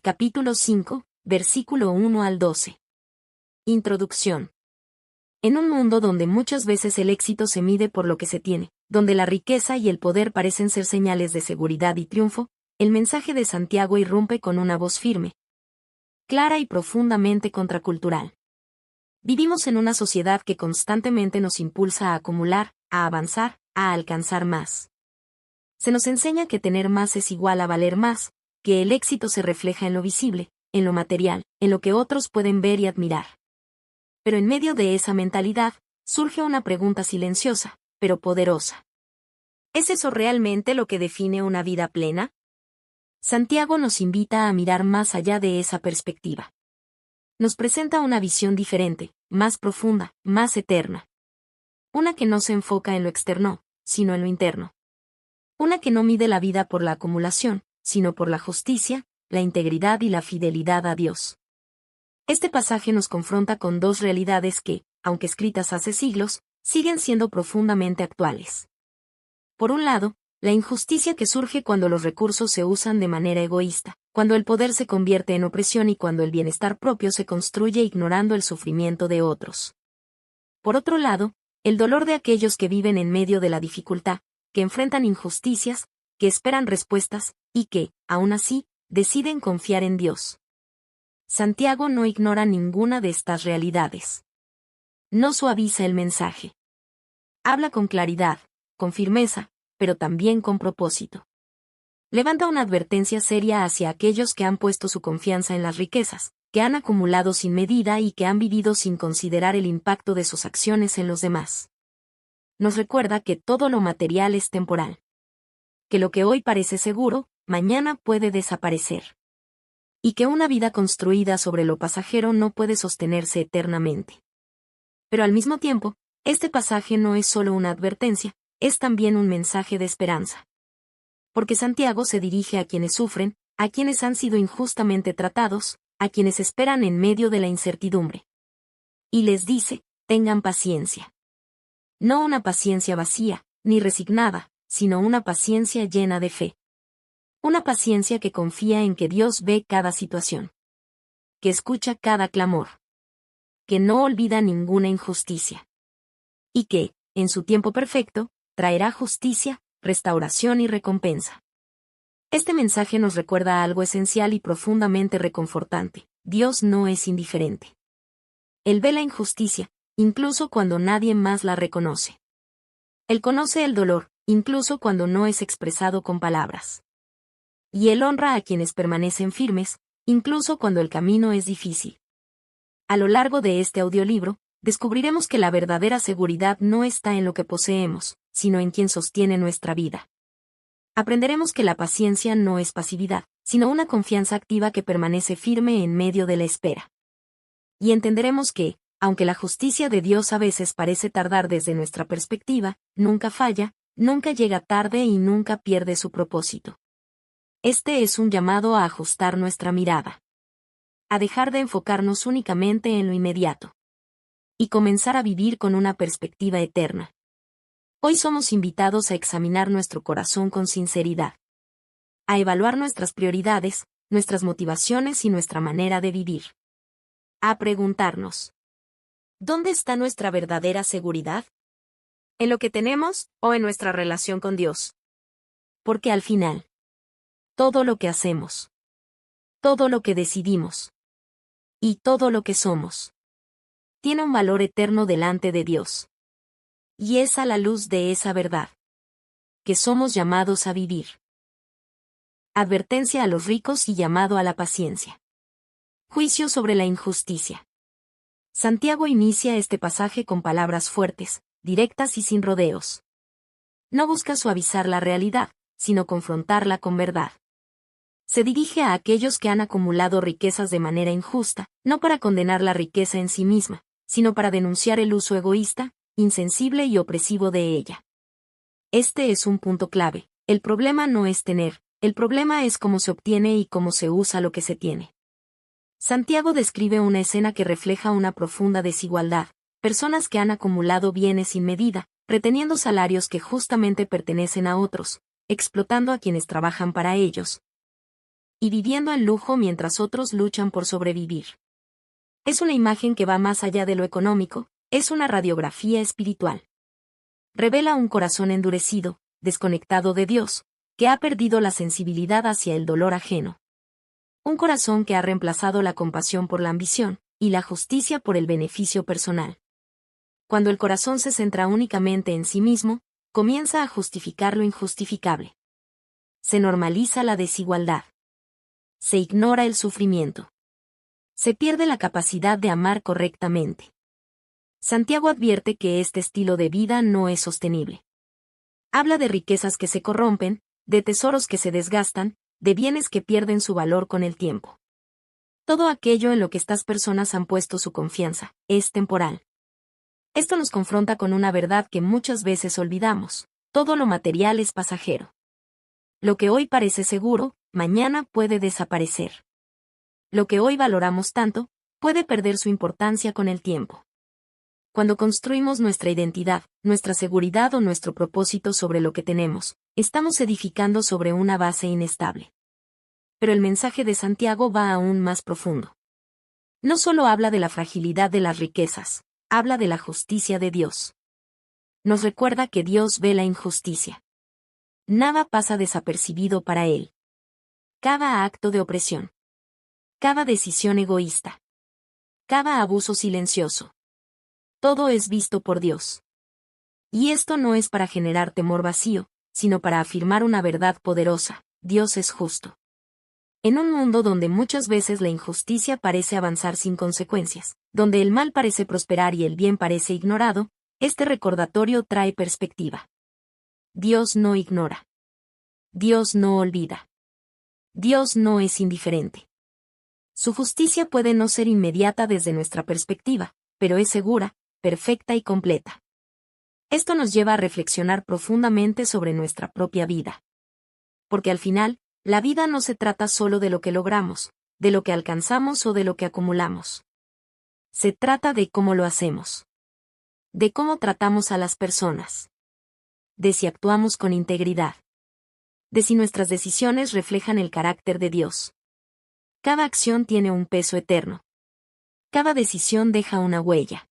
Capítulo 5, versículo 1 al 12. Introducción. En un mundo donde muchas veces el éxito se mide por lo que se tiene, donde la riqueza y el poder parecen ser señales de seguridad y triunfo, el mensaje de Santiago irrumpe con una voz firme, clara y profundamente contracultural. Vivimos en una sociedad que constantemente nos impulsa a acumular, a avanzar, a alcanzar más. Se nos enseña que tener más es igual a valer más, que el éxito se refleja en lo visible, en lo material, en lo que otros pueden ver y admirar. Pero en medio de esa mentalidad, surge una pregunta silenciosa, pero poderosa. ¿Es eso realmente lo que define una vida plena? Santiago nos invita a mirar más allá de esa perspectiva. Nos presenta una visión diferente, más profunda, más eterna. Una que no se enfoca en lo externo, sino en lo interno. Una que no mide la vida por la acumulación, sino por la justicia, la integridad y la fidelidad a Dios. Este pasaje nos confronta con dos realidades que, aunque escritas hace siglos, siguen siendo profundamente actuales. Por un lado, la injusticia que surge cuando los recursos se usan de manera egoísta, cuando el poder se convierte en opresión y cuando el bienestar propio se construye ignorando el sufrimiento de otros. Por otro lado, el dolor de aquellos que viven en medio de la dificultad, que enfrentan injusticias, que esperan respuestas, y que, aún así, deciden confiar en Dios. Santiago no ignora ninguna de estas realidades. No suaviza el mensaje. Habla con claridad, con firmeza, pero también con propósito. Levanta una advertencia seria hacia aquellos que han puesto su confianza en las riquezas, que han acumulado sin medida y que han vivido sin considerar el impacto de sus acciones en los demás. Nos recuerda que todo lo material es temporal. Que lo que hoy parece seguro, mañana puede desaparecer. Y que una vida construida sobre lo pasajero no puede sostenerse eternamente. Pero al mismo tiempo, este pasaje no es solo una advertencia, es también un mensaje de esperanza. Porque Santiago se dirige a quienes sufren, a quienes han sido injustamente tratados, a quienes esperan en medio de la incertidumbre. Y les dice, tengan paciencia. No una paciencia vacía, ni resignada, sino una paciencia llena de fe. Una paciencia que confía en que Dios ve cada situación. Que escucha cada clamor. Que no olvida ninguna injusticia. Y que, en su tiempo perfecto, traerá justicia, restauración y recompensa. Este mensaje nos recuerda algo esencial y profundamente reconfortante: Dios no es indiferente. Él ve la injusticia, incluso cuando nadie más la reconoce. Él conoce el dolor, incluso cuando no es expresado con palabras. Y Él honra a quienes permanecen firmes, incluso cuando el camino es difícil. A lo largo de este audiolibro, descubriremos que la verdadera seguridad no está en lo que poseemos, sino en quien sostiene nuestra vida. Aprenderemos que la paciencia no es pasividad, sino una confianza activa que permanece firme en medio de la espera. Y entenderemos que, aunque la justicia de Dios a veces parece tardar desde nuestra perspectiva, nunca falla, nunca llega tarde y nunca pierde su propósito. Este es un llamado a ajustar nuestra mirada, a dejar de enfocarnos únicamente en lo inmediato y comenzar a vivir con una perspectiva eterna. Hoy somos invitados a examinar nuestro corazón con sinceridad, a evaluar nuestras prioridades, nuestras motivaciones y nuestra manera de vivir. A preguntarnos: ¿dónde está nuestra verdadera seguridad? ¿En lo que tenemos o en nuestra relación con Dios? Porque al final, todo lo que hacemos, todo lo que decidimos y todo lo que somos tiene un valor eterno delante de Dios. Y es a la luz de esa verdad que somos llamados a vivir. Advertencia a los ricos y llamado a la paciencia. Juicio sobre la injusticia. Santiago inicia este pasaje con palabras fuertes, directas y sin rodeos. No busca suavizar la realidad, sino confrontarla con verdad. Se dirige a aquellos que han acumulado riquezas de manera injusta, no para condenar la riqueza en sí misma, sino para denunciar el uso egoísta, insensible y opresivo de ella. Este es un punto clave. El problema no es tener, el problema es cómo se obtiene y cómo se usa lo que se tiene. Santiago describe una escena que refleja una profunda desigualdad, personas que han acumulado bienes sin medida, reteniendo salarios que justamente pertenecen a otros, explotando a quienes trabajan para ellos, y viviendo en lujo mientras otros luchan por sobrevivir. Es una imagen que va más allá de lo económico, es una radiografía espiritual. Revela un corazón endurecido, desconectado de Dios, que ha perdido la sensibilidad hacia el dolor ajeno. Un corazón que ha reemplazado la compasión por la ambición, y la justicia por el beneficio personal. Cuando el corazón se centra únicamente en sí mismo, comienza a justificar lo injustificable. Se normaliza la desigualdad. Se ignora el sufrimiento. Se pierde la capacidad de amar correctamente. Santiago advierte que este estilo de vida no es sostenible. Habla de riquezas que se corrompen, de tesoros que se desgastan, de bienes que pierden su valor con el tiempo. Todo aquello en lo que estas personas han puesto su confianza es temporal. Esto nos confronta con una verdad que muchas veces olvidamos: todo lo material es pasajero. Lo que hoy parece seguro, mañana puede desaparecer. Lo que hoy valoramos tanto, puede perder su importancia con el tiempo. Cuando construimos nuestra identidad, nuestra seguridad o nuestro propósito sobre lo que tenemos, estamos edificando sobre una base inestable. Pero el mensaje de Santiago va aún más profundo. No solo habla de la fragilidad de las riquezas, habla de la justicia de Dios. Nos recuerda que Dios ve la injusticia. Nada pasa desapercibido para Él. Cada acto de opresión. Cada decisión egoísta. Cada abuso silencioso. Todo es visto por Dios. Y esto no es para generar temor vacío, sino para afirmar una verdad poderosa: Dios es justo. En un mundo donde muchas veces la injusticia parece avanzar sin consecuencias, donde el mal parece prosperar y el bien parece ignorado, este recordatorio trae perspectiva. Dios no ignora. Dios no olvida. Dios no es indiferente. Su justicia puede no ser inmediata desde nuestra perspectiva, pero es segura, perfecta y completa. Esto nos lleva a reflexionar profundamente sobre nuestra propia vida. Porque al final, la vida no se trata solo de lo que logramos, de lo que alcanzamos o de lo que acumulamos. Se trata de cómo lo hacemos. De cómo tratamos a las personas. De si actuamos con integridad. De si nuestras decisiones reflejan el carácter de Dios. Cada acción tiene un peso eterno. Cada decisión deja una huella.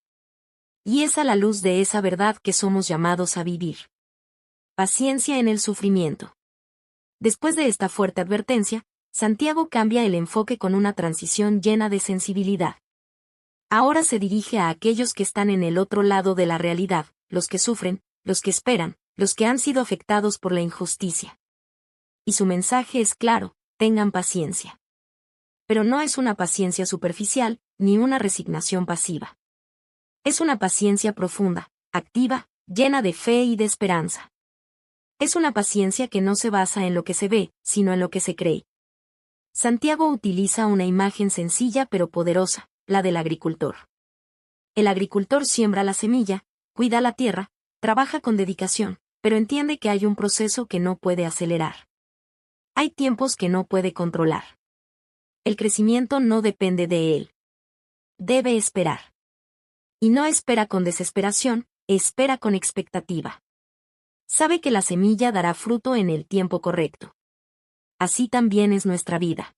Y es a la luz de esa verdad que somos llamados a vivir. Paciencia en el sufrimiento. Después de esta fuerte advertencia, Santiago cambia el enfoque con una transición llena de sensibilidad. Ahora se dirige a aquellos que están en el otro lado de la realidad, los que sufren, los que esperan, los que han sido afectados por la injusticia. Y su mensaje es claro: tengan paciencia. Pero no es una paciencia superficial, ni una resignación pasiva. Es una paciencia profunda, activa, llena de fe y de esperanza. Es una paciencia que no se basa en lo que se ve, sino en lo que se cree. Santiago utiliza una imagen sencilla pero poderosa, la del agricultor. El agricultor siembra la semilla, cuida la tierra, trabaja con dedicación, pero entiende que hay un proceso que no puede acelerar. Hay tiempos que no puede controlar. El crecimiento no depende de él. Debe esperar. Y no espera con desesperación, espera con expectativa. Sabe que la semilla dará fruto en el tiempo correcto. Así también es nuestra vida.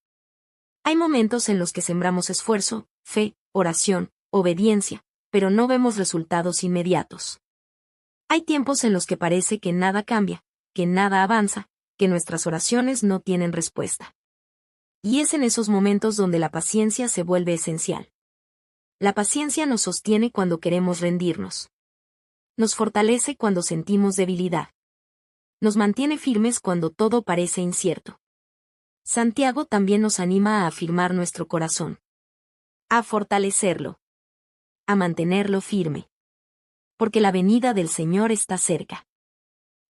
Hay momentos en los que sembramos esfuerzo, fe, oración, obediencia, pero no vemos resultados inmediatos. Hay tiempos en los que parece que nada cambia, que nada avanza, que nuestras oraciones no tienen respuesta. Y es en esos momentos donde la paciencia se vuelve esencial. La paciencia nos sostiene cuando queremos rendirnos. Nos fortalece cuando sentimos debilidad. Nos mantiene firmes cuando todo parece incierto. Santiago también nos anima a afirmar nuestro corazón. A fortalecerlo. A mantenerlo firme. Porque la venida del Señor está cerca.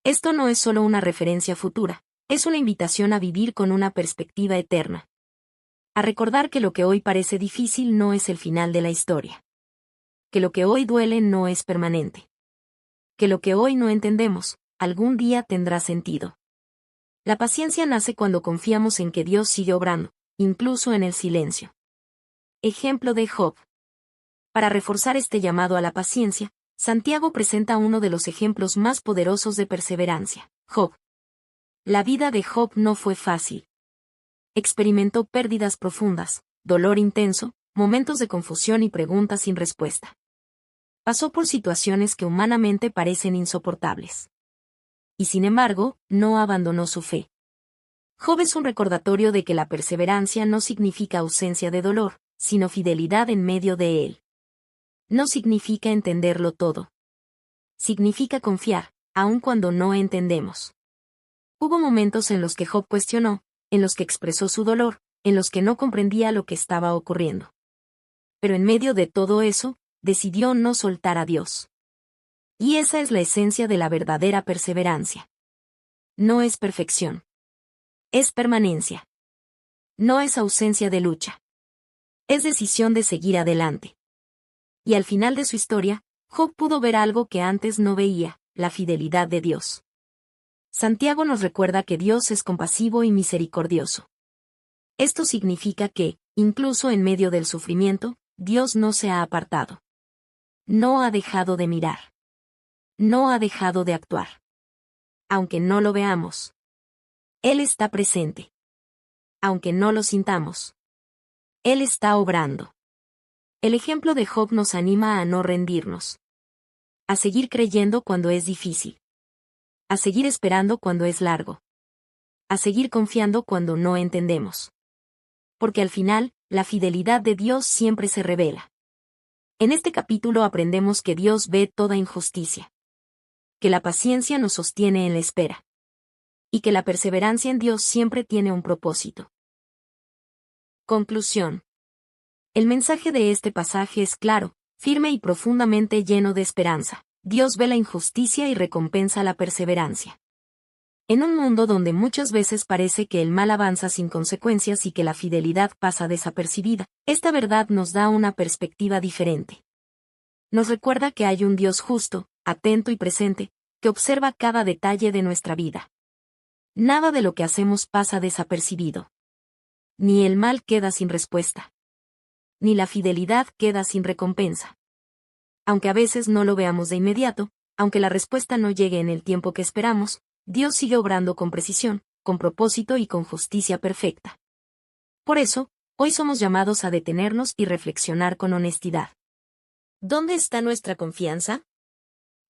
Esto no es solo una referencia futura, es una invitación a vivir con una perspectiva eterna. A recordar que lo que hoy parece difícil no es el final de la historia. Que lo que hoy duele no es permanente. Que lo que hoy no entendemos, algún día tendrá sentido. La paciencia nace cuando confiamos en que Dios sigue obrando, incluso en el silencio. Ejemplo de Job. Para reforzar este llamado a la paciencia, Santiago presenta uno de los ejemplos más poderosos de perseverancia, Job. La vida de Job no fue fácil. Experimentó pérdidas profundas, dolor intenso, momentos de confusión y preguntas sin respuesta. Pasó por situaciones que humanamente parecen insoportables. Y sin embargo, no abandonó su fe. Job es un recordatorio de que la perseverancia no significa ausencia de dolor, sino fidelidad en medio de él. No significa entenderlo todo. Significa confiar, aun cuando no entendemos. Hubo momentos en los que Job cuestionó, en los que expresó su dolor, en los que no comprendía lo que estaba ocurriendo. Pero en medio de todo eso, decidió no soltar a Dios. Y esa es la esencia de la verdadera perseverancia. No es perfección. Es permanencia. No es ausencia de lucha. Es decisión de seguir adelante. Y al final de su historia, Job pudo ver algo que antes no veía, la fidelidad de Dios. Santiago nos recuerda que Dios es compasivo y misericordioso. Esto significa que, incluso en medio del sufrimiento, Dios no se ha apartado. No ha dejado de mirar. No ha dejado de actuar. Aunque no lo veamos. Él está presente. Aunque no lo sintamos. Él está obrando. El ejemplo de Job nos anima a no rendirnos. A seguir creyendo cuando es difícil. A seguir esperando cuando es largo. A seguir confiando cuando no entendemos. Porque al final, la fidelidad de Dios siempre se revela. En este capítulo aprendemos que Dios ve toda injusticia. Que la paciencia nos sostiene en la espera. Y que la perseverancia en Dios siempre tiene un propósito. Conclusión. El mensaje de este pasaje es claro, firme y profundamente lleno de esperanza. Dios ve la injusticia y recompensa la perseverancia. En un mundo donde muchas veces parece que el mal avanza sin consecuencias y que la fidelidad pasa desapercibida, esta verdad nos da una perspectiva diferente. Nos recuerda que hay un Dios justo, atento y presente, que observa cada detalle de nuestra vida. Nada de lo que hacemos pasa desapercibido. Ni el mal queda sin respuesta. Ni la fidelidad queda sin recompensa. Aunque a veces no lo veamos de inmediato, aunque la respuesta no llegue en el tiempo que esperamos, Dios sigue obrando con precisión, con propósito y con justicia perfecta. Por eso, hoy somos llamados a detenernos y reflexionar con honestidad. ¿Dónde está nuestra confianza?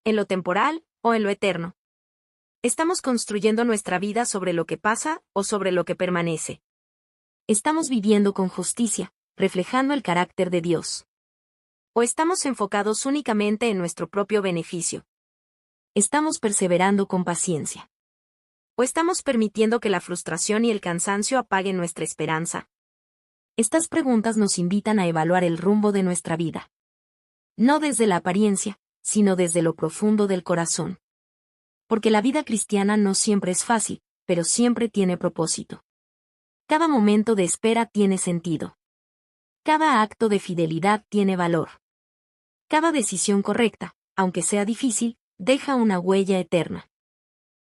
¿En lo temporal o en lo eterno? ¿Estamos construyendo nuestra vida sobre lo que pasa o sobre lo que permanece? ¿Estamos viviendo con justicia, reflejando el carácter de Dios? ¿O estamos enfocados únicamente en nuestro propio beneficio? ¿Estamos perseverando con paciencia? ¿O estamos permitiendo que la frustración y el cansancio apaguen nuestra esperanza? Estas preguntas nos invitan a evaluar el rumbo de nuestra vida. No desde la apariencia, sino desde lo profundo del corazón. Porque la vida cristiana no siempre es fácil, pero siempre tiene propósito. Cada momento de espera tiene sentido. Cada acto de fidelidad tiene valor. Cada decisión correcta, aunque sea difícil, deja una huella eterna.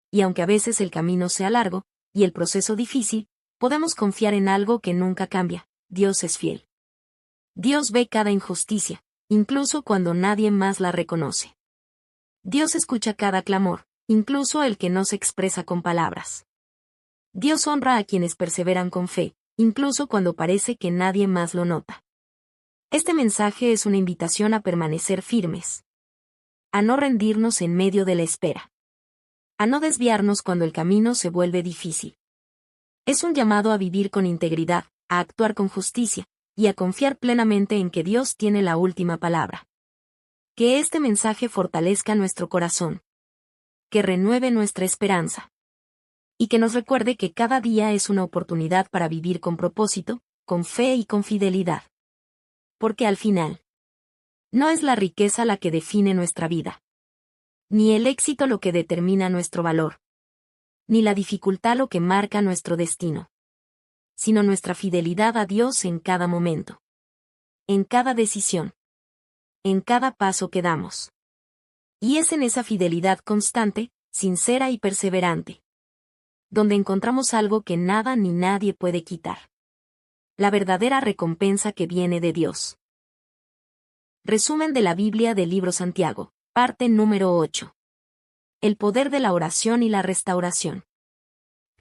Y aunque a veces el camino sea largo, y el proceso difícil, podemos confiar en algo que nunca cambia: Dios es fiel. Dios ve cada injusticia, incluso cuando nadie más la reconoce. Dios escucha cada clamor, incluso el que no se expresa con palabras. Dios honra a quienes perseveran con fe, incluso cuando parece que nadie más lo nota. Este mensaje es una invitación a permanecer firmes. A no rendirnos en medio de la espera. A no desviarnos cuando el camino se vuelve difícil. Es un llamado a vivir con integridad, a actuar con justicia, y a confiar plenamente en que Dios tiene la última palabra. Que este mensaje fortalezca nuestro corazón. Que renueve nuestra esperanza. Y que nos recuerde que cada día es una oportunidad para vivir con propósito, con fe y con fidelidad. Porque al final, no es la riqueza la que define nuestra vida. Ni el éxito lo que determina nuestro valor. Ni la dificultad lo que marca nuestro destino. Sino nuestra fidelidad a Dios en cada momento. En cada decisión. En cada paso que damos. Y es en esa fidelidad constante, sincera y perseverante, donde encontramos algo que nada ni nadie puede quitar. La verdadera recompensa que viene de Dios. Resumen de la Biblia del libro Santiago, parte número 8. El poder de la oración y la restauración.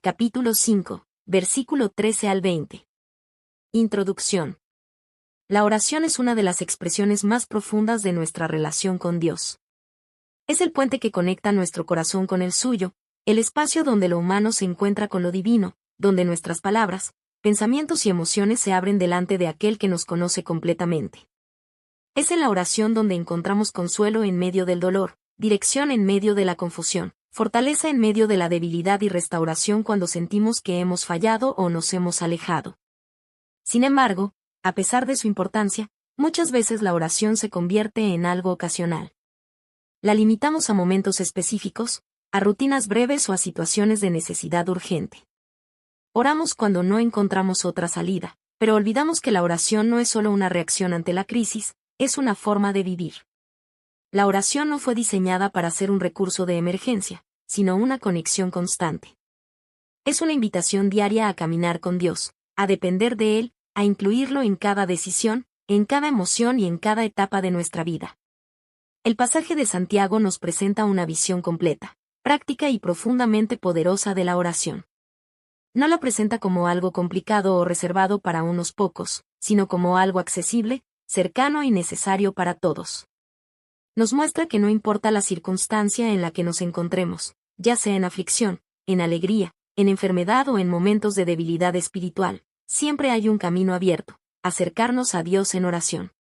Capítulo 5, versículo 13 al 20. Introducción. La oración es una de las expresiones más profundas de nuestra relación con Dios. Es el puente que conecta nuestro corazón con el suyo, el espacio donde lo humano se encuentra con lo divino, donde nuestras palabras, pensamientos y emociones se abren delante de aquel que nos conoce completamente. Es en la oración donde encontramos consuelo en medio del dolor, dirección en medio de la confusión, fortaleza en medio de la debilidad y restauración cuando sentimos que hemos fallado o nos hemos alejado. Sin embargo, a pesar de su importancia, muchas veces la oración se convierte en algo ocasional. La limitamos a momentos específicos, a rutinas breves o a situaciones de necesidad urgente. Oramos cuando no encontramos otra salida, pero olvidamos que la oración no es solo una reacción ante la crisis, es una forma de vivir. La oración no fue diseñada para ser un recurso de emergencia, sino una conexión constante. Es una invitación diaria a caminar con Dios, a depender de Él, a incluirlo en cada decisión, en cada emoción y en cada etapa de nuestra vida. El pasaje de Santiago nos presenta una visión completa, práctica y profundamente poderosa de la oración. No la presenta como algo complicado o reservado para unos pocos, sino como algo accesible, cercano y necesario para todos. Nos muestra que no importa la circunstancia en la que nos encontremos, ya sea en aflicción, en alegría, en enfermedad o en momentos de debilidad espiritual, siempre hay un camino abierto: acercarnos a Dios en oración.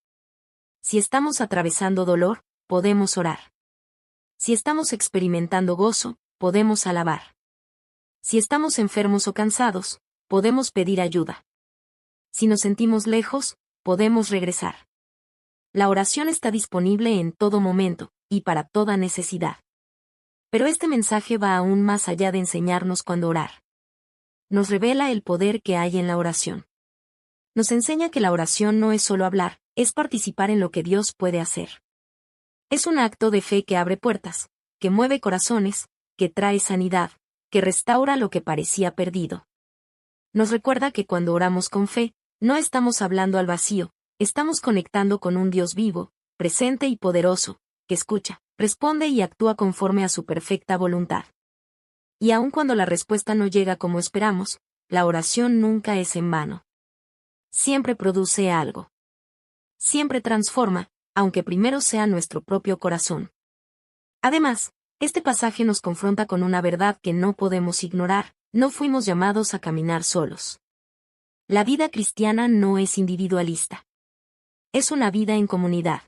Si estamos atravesando dolor, podemos orar. Si estamos experimentando gozo, podemos alabar. Si estamos enfermos o cansados, podemos pedir ayuda. Si nos sentimos lejos, podemos regresar. La oración está disponible en todo momento, y para toda necesidad. Pero este mensaje va aún más allá de enseñarnos cuándo orar. Nos revela el poder que hay en la oración. Nos enseña que la oración no es solo hablar, es participar en lo que Dios puede hacer. Es un acto de fe que abre puertas, que mueve corazones, que trae sanidad, que restaura lo que parecía perdido. Nos recuerda que cuando oramos con fe, no estamos hablando al vacío, estamos conectando con un Dios vivo, presente y poderoso, que escucha, responde y actúa conforme a su perfecta voluntad. Y aun cuando la respuesta no llega como esperamos, la oración nunca es en vano. Siempre produce algo. Siempre transforma, aunque primero sea nuestro propio corazón. Además, este pasaje nos confronta con una verdad que no podemos ignorar: no fuimos llamados a caminar solos. La vida cristiana no es individualista. Es una vida en comunidad.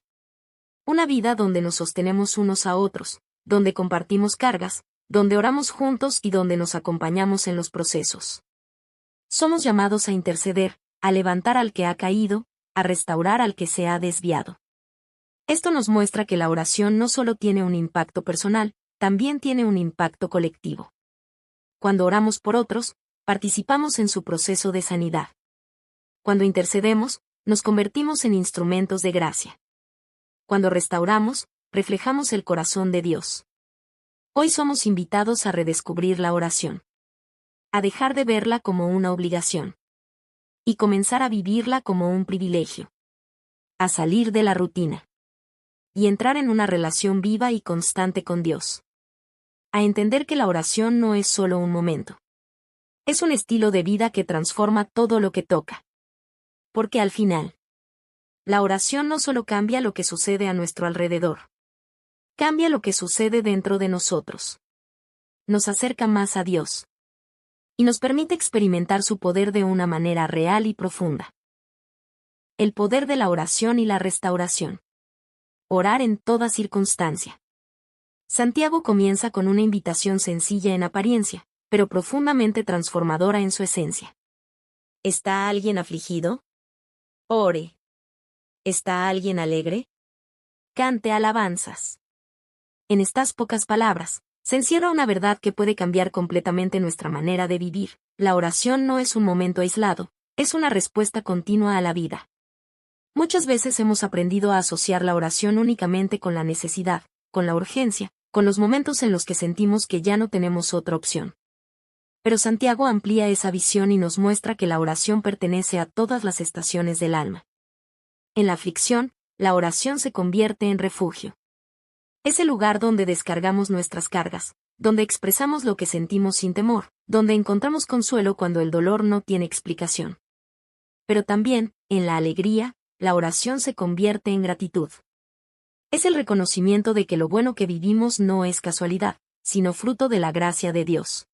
Una vida donde nos sostenemos unos a otros, donde compartimos cargas, donde oramos juntos y donde nos acompañamos en los procesos. Somos llamados a interceder, a levantar al que ha caído, a restaurar al que se ha desviado. Esto nos muestra que la oración no solo tiene un impacto personal, también tiene un impacto colectivo. Cuando oramos por otros, participamos en su proceso de sanidad. Cuando intercedemos, nos convertimos en instrumentos de gracia. Cuando restauramos, reflejamos el corazón de Dios. Hoy somos invitados a redescubrir la oración. A dejar de verla como una obligación. Y comenzar a vivirla como un privilegio. A salir de la rutina. Y entrar en una relación viva y constante con Dios. A entender que la oración no es solo un momento. Es un estilo de vida que transforma todo lo que toca. Porque al final, la oración no solo cambia lo que sucede a nuestro alrededor. Cambia lo que sucede dentro de nosotros. Nos acerca más a Dios. Y nos permite experimentar su poder de una manera real y profunda. El poder de la oración y la restauración. Orar en toda circunstancia. Santiago comienza con una invitación sencilla en apariencia, pero profundamente transformadora en su esencia. ¿Está alguien afligido? Ore. ¿Está alguien alegre? Cante alabanzas. En estas pocas palabras, se encierra una verdad que puede cambiar completamente nuestra manera de vivir. La oración no es un momento aislado, es una respuesta continua a la vida. Muchas veces hemos aprendido a asociar la oración únicamente con la necesidad, con la urgencia, con los momentos en los que sentimos que ya no tenemos otra opción. Pero Santiago amplía esa visión y nos muestra que la oración pertenece a todas las estaciones del alma. En la aflicción, la oración se convierte en refugio. Es el lugar donde descargamos nuestras cargas, donde expresamos lo que sentimos sin temor, donde encontramos consuelo cuando el dolor no tiene explicación. Pero también, en la alegría, la oración se convierte en gratitud. Es el reconocimiento de que lo bueno que vivimos no es casualidad, sino fruto de la gracia de Dios.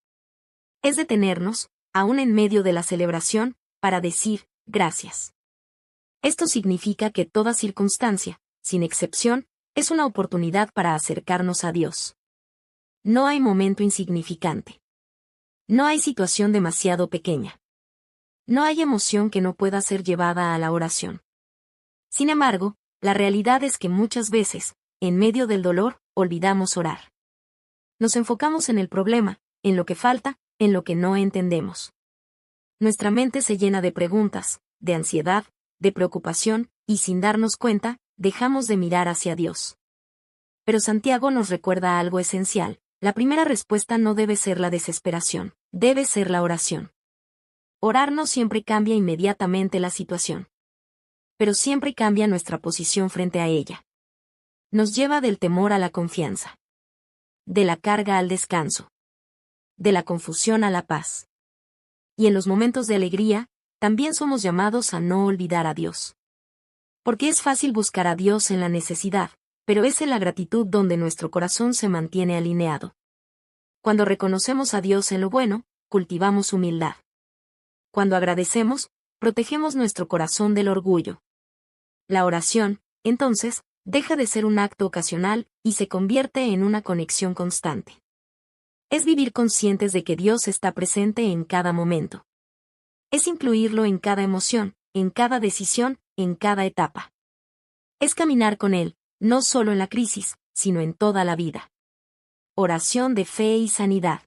Es detenernos, aún en medio de la celebración, para decir, gracias. Esto significa que toda circunstancia, sin excepción, es una oportunidad para acercarnos a Dios. No hay momento insignificante. No hay situación demasiado pequeña. No hay emoción que no pueda ser llevada a la oración. Sin embargo, la realidad es que muchas veces, en medio del dolor, olvidamos orar. Nos enfocamos en el problema, en lo que falta, en lo que no entendemos. Nuestra mente se llena de preguntas, de ansiedad, de preocupación, y sin darnos cuenta, dejamos de mirar hacia Dios. Pero Santiago nos recuerda algo esencial: la primera respuesta no debe ser la desesperación, debe ser la oración. Orar no siempre cambia inmediatamente la situación. Pero siempre cambia nuestra posición frente a ella. Nos lleva del temor a la confianza. De la carga al descanso. De la confusión a la paz. Y en los momentos de alegría, también somos llamados a no olvidar a Dios. Porque es fácil buscar a Dios en la necesidad, pero es en la gratitud donde nuestro corazón se mantiene alineado. Cuando reconocemos a Dios en lo bueno, cultivamos humildad. Cuando agradecemos, protegemos nuestro corazón del orgullo. La oración, entonces, deja de ser un acto ocasional y se convierte en una conexión constante. Es vivir conscientes de que Dios está presente en cada momento. Es incluirlo en cada emoción, en cada decisión, en cada etapa. Es caminar con Él, no solo en la crisis, sino en toda la vida. Oración de fe y sanidad.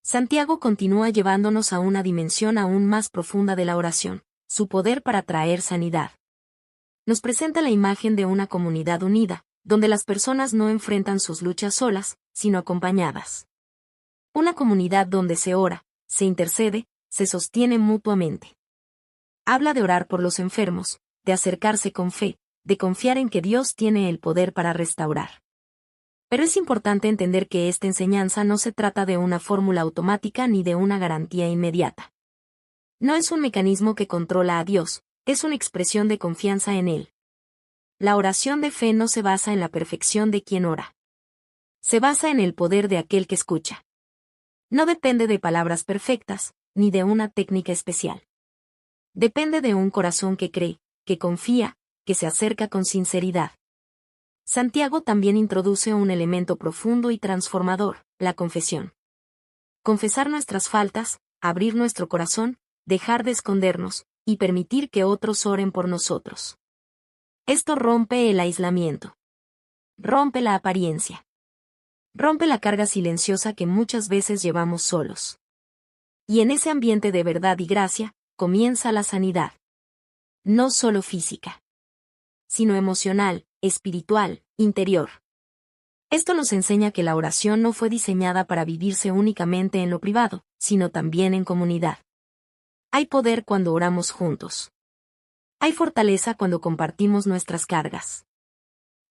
Santiago continúa llevándonos a una dimensión aún más profunda de la oración, su poder para traer sanidad. Nos presenta la imagen de una comunidad unida, donde las personas no enfrentan sus luchas solas, sino acompañadas. Una comunidad donde se ora, se intercede, se sostiene mutuamente. Habla de orar por los enfermos, de acercarse con fe, de confiar en que Dios tiene el poder para restaurar. Pero es importante entender que esta enseñanza no se trata de una fórmula automática ni de una garantía inmediata. No es un mecanismo que controla a Dios, es una expresión de confianza en Él. La oración de fe no se basa en la perfección de quien ora. Se basa en el poder de aquel que escucha. No depende de palabras perfectas, ni de una técnica especial. Depende de un corazón que cree, que confía, que se acerca con sinceridad. Santiago también introduce un elemento profundo y transformador: la confesión. Confesar nuestras faltas, abrir nuestro corazón, dejar de escondernos, y permitir que otros oren por nosotros. Esto rompe el aislamiento. Rompe la apariencia. Rompe la carga silenciosa que muchas veces llevamos solos. Y en ese ambiente de verdad y gracia, comienza la sanidad. No solo física, sino emocional, espiritual, interior. Esto nos enseña que la oración no fue diseñada para vivirse únicamente en lo privado, sino también en comunidad. Hay poder cuando oramos juntos. Hay fortaleza cuando compartimos nuestras cargas.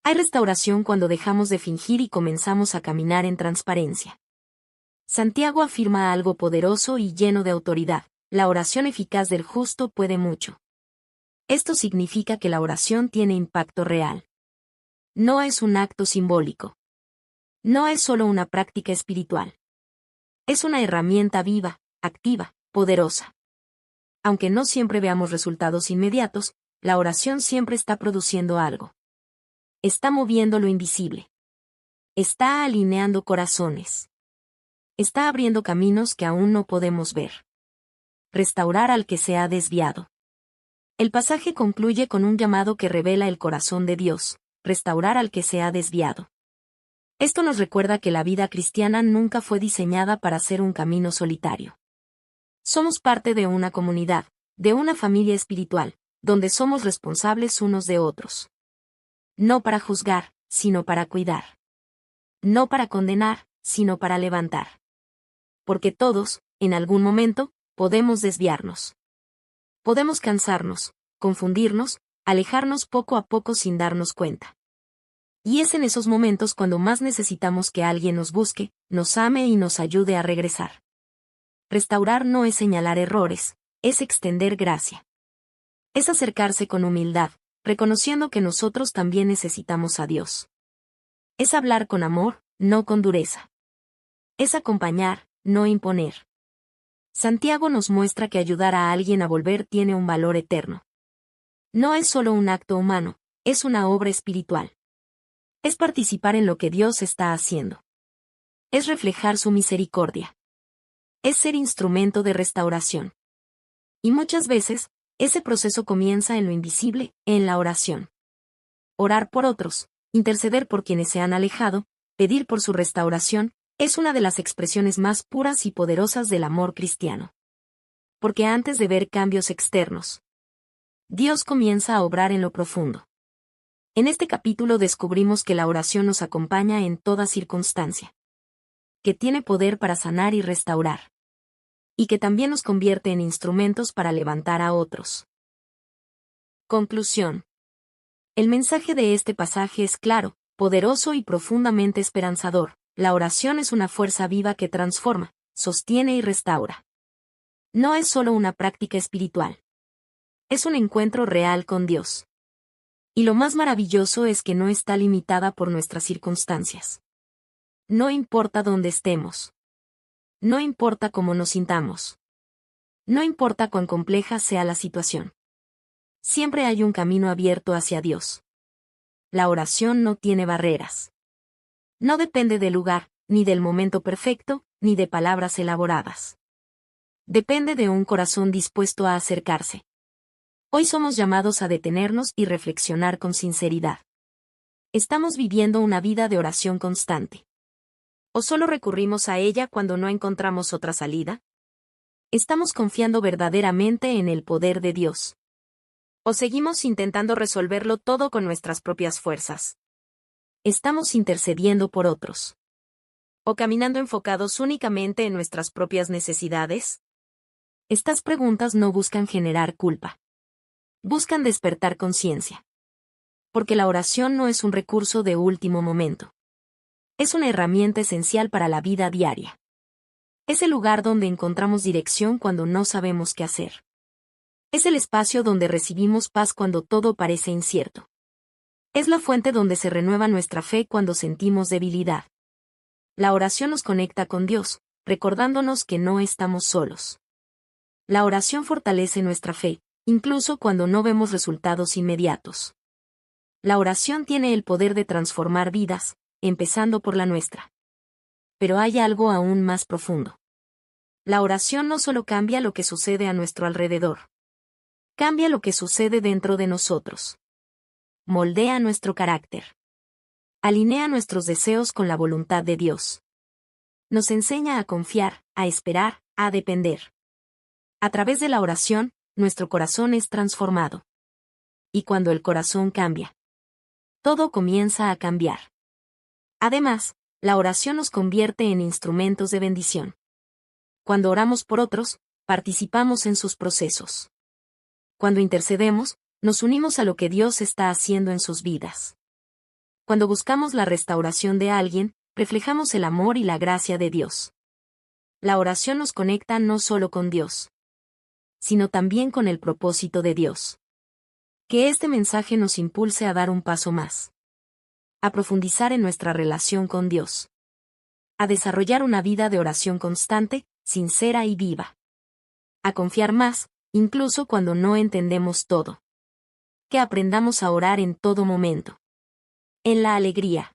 Hay restauración cuando dejamos de fingir y comenzamos a caminar en transparencia. Santiago afirma algo poderoso y lleno de autoridad: la oración eficaz del justo puede mucho. Esto significa que la oración tiene impacto real. No es un acto simbólico. No es solo una práctica espiritual. Es una herramienta viva, activa, poderosa. Aunque no siempre veamos resultados inmediatos, la oración siempre está produciendo algo. Está moviendo lo invisible. Está alineando corazones. Está abriendo caminos que aún no podemos ver. Restaurar al que se ha desviado. El pasaje concluye con un llamado que revela el corazón de Dios: restaurar al que se ha desviado. Esto nos recuerda que la vida cristiana nunca fue diseñada para ser un camino solitario. Somos parte de una comunidad, de una familia espiritual, donde somos responsables unos de otros. No para juzgar, sino para cuidar. No para condenar, sino para levantar. Porque todos, en algún momento, podemos desviarnos. Podemos cansarnos, confundirnos, alejarnos poco a poco sin darnos cuenta. Y es en esos momentos cuando más necesitamos que alguien nos busque, nos ame y nos ayude a regresar. Restaurar no es señalar errores, es extender gracia. Es acercarse con humildad, reconociendo que nosotros también necesitamos a Dios. Es hablar con amor, no con dureza. Es acompañar, no imponer. Santiago nos muestra que ayudar a alguien a volver tiene un valor eterno. No es solo un acto humano, es una obra espiritual. Es participar en lo que Dios está haciendo. Es reflejar su misericordia. Es ser instrumento de restauración. Y muchas veces, ese proceso comienza en lo invisible, en la oración. Orar por otros, interceder por quienes se han alejado, pedir por su restauración, es una de las expresiones más puras y poderosas del amor cristiano. Porque antes de ver cambios externos, Dios comienza a obrar en lo profundo. En este capítulo descubrimos que la oración nos acompaña en toda circunstancia. Que tiene poder para sanar y restaurar. Y que también nos convierte en instrumentos para levantar a otros. Conclusión. El mensaje de este pasaje es claro, poderoso y profundamente esperanzador. La oración es una fuerza viva que transforma, sostiene y restaura. No es solo una práctica espiritual. Es un encuentro real con Dios. Y lo más maravilloso es que no está limitada por nuestras circunstancias. No importa dónde estemos. No importa cómo nos sintamos. No importa cuán compleja sea la situación. Siempre hay un camino abierto hacia Dios. La oración no tiene barreras. No depende del lugar, ni del momento perfecto, ni de palabras elaboradas. Depende de un corazón dispuesto a acercarse. Hoy somos llamados a detenernos y reflexionar con sinceridad. ¿Estamos viviendo una vida de oración constante? ¿O solo recurrimos a ella cuando no encontramos otra salida? ¿Estamos confiando verdaderamente en el poder de Dios? ¿O seguimos intentando resolverlo todo con nuestras propias fuerzas? ¿Estamos intercediendo por otros? ¿O caminando enfocados únicamente en nuestras propias necesidades? Estas preguntas no buscan generar culpa. Buscan despertar conciencia. Porque la oración no es un recurso de último momento. Es una herramienta esencial para la vida diaria. Es el lugar donde encontramos dirección cuando no sabemos qué hacer. Es el espacio donde recibimos paz cuando todo parece incierto. Es la fuente donde se renueva nuestra fe cuando sentimos debilidad. La oración nos conecta con Dios, recordándonos que no estamos solos. La oración fortalece nuestra fe, incluso cuando no vemos resultados inmediatos. La oración tiene el poder de transformar vidas, empezando por la nuestra. Pero hay algo aún más profundo. La oración no solo cambia lo que sucede a nuestro alrededor. Cambia lo que sucede dentro de nosotros. Moldea nuestro carácter. Alinea nuestros deseos con la voluntad de Dios. Nos enseña a confiar, a esperar, a depender. A través de la oración, nuestro corazón es transformado. Y cuando el corazón cambia, todo comienza a cambiar. Además, la oración nos convierte en instrumentos de bendición. Cuando oramos por otros, participamos en sus procesos. Cuando intercedemos, nos unimos a lo que Dios está haciendo en sus vidas. Cuando buscamos la restauración de alguien, reflejamos el amor y la gracia de Dios. La oración nos conecta no solo con Dios, sino también con el propósito de Dios. Que este mensaje nos impulse a dar un paso más. A profundizar en nuestra relación con Dios. A desarrollar una vida de oración constante, sincera y viva. A confiar más, incluso cuando no entendemos todo. Que aprendamos a orar en todo momento. En la alegría.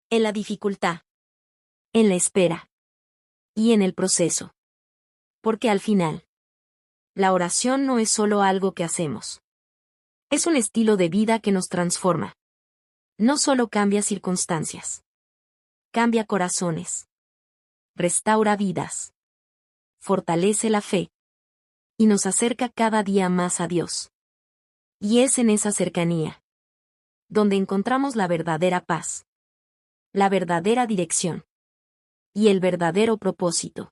En la dificultad. En la espera. Y en el proceso. Porque al final, la oración no es solo algo que hacemos. Es un estilo de vida que nos transforma. No solo cambia circunstancias. Cambia corazones. Restaura vidas. Fortalece la fe. Y nos acerca cada día más a Dios. Y es en esa cercanía donde encontramos la verdadera paz. La verdadera dirección. Y el verdadero propósito.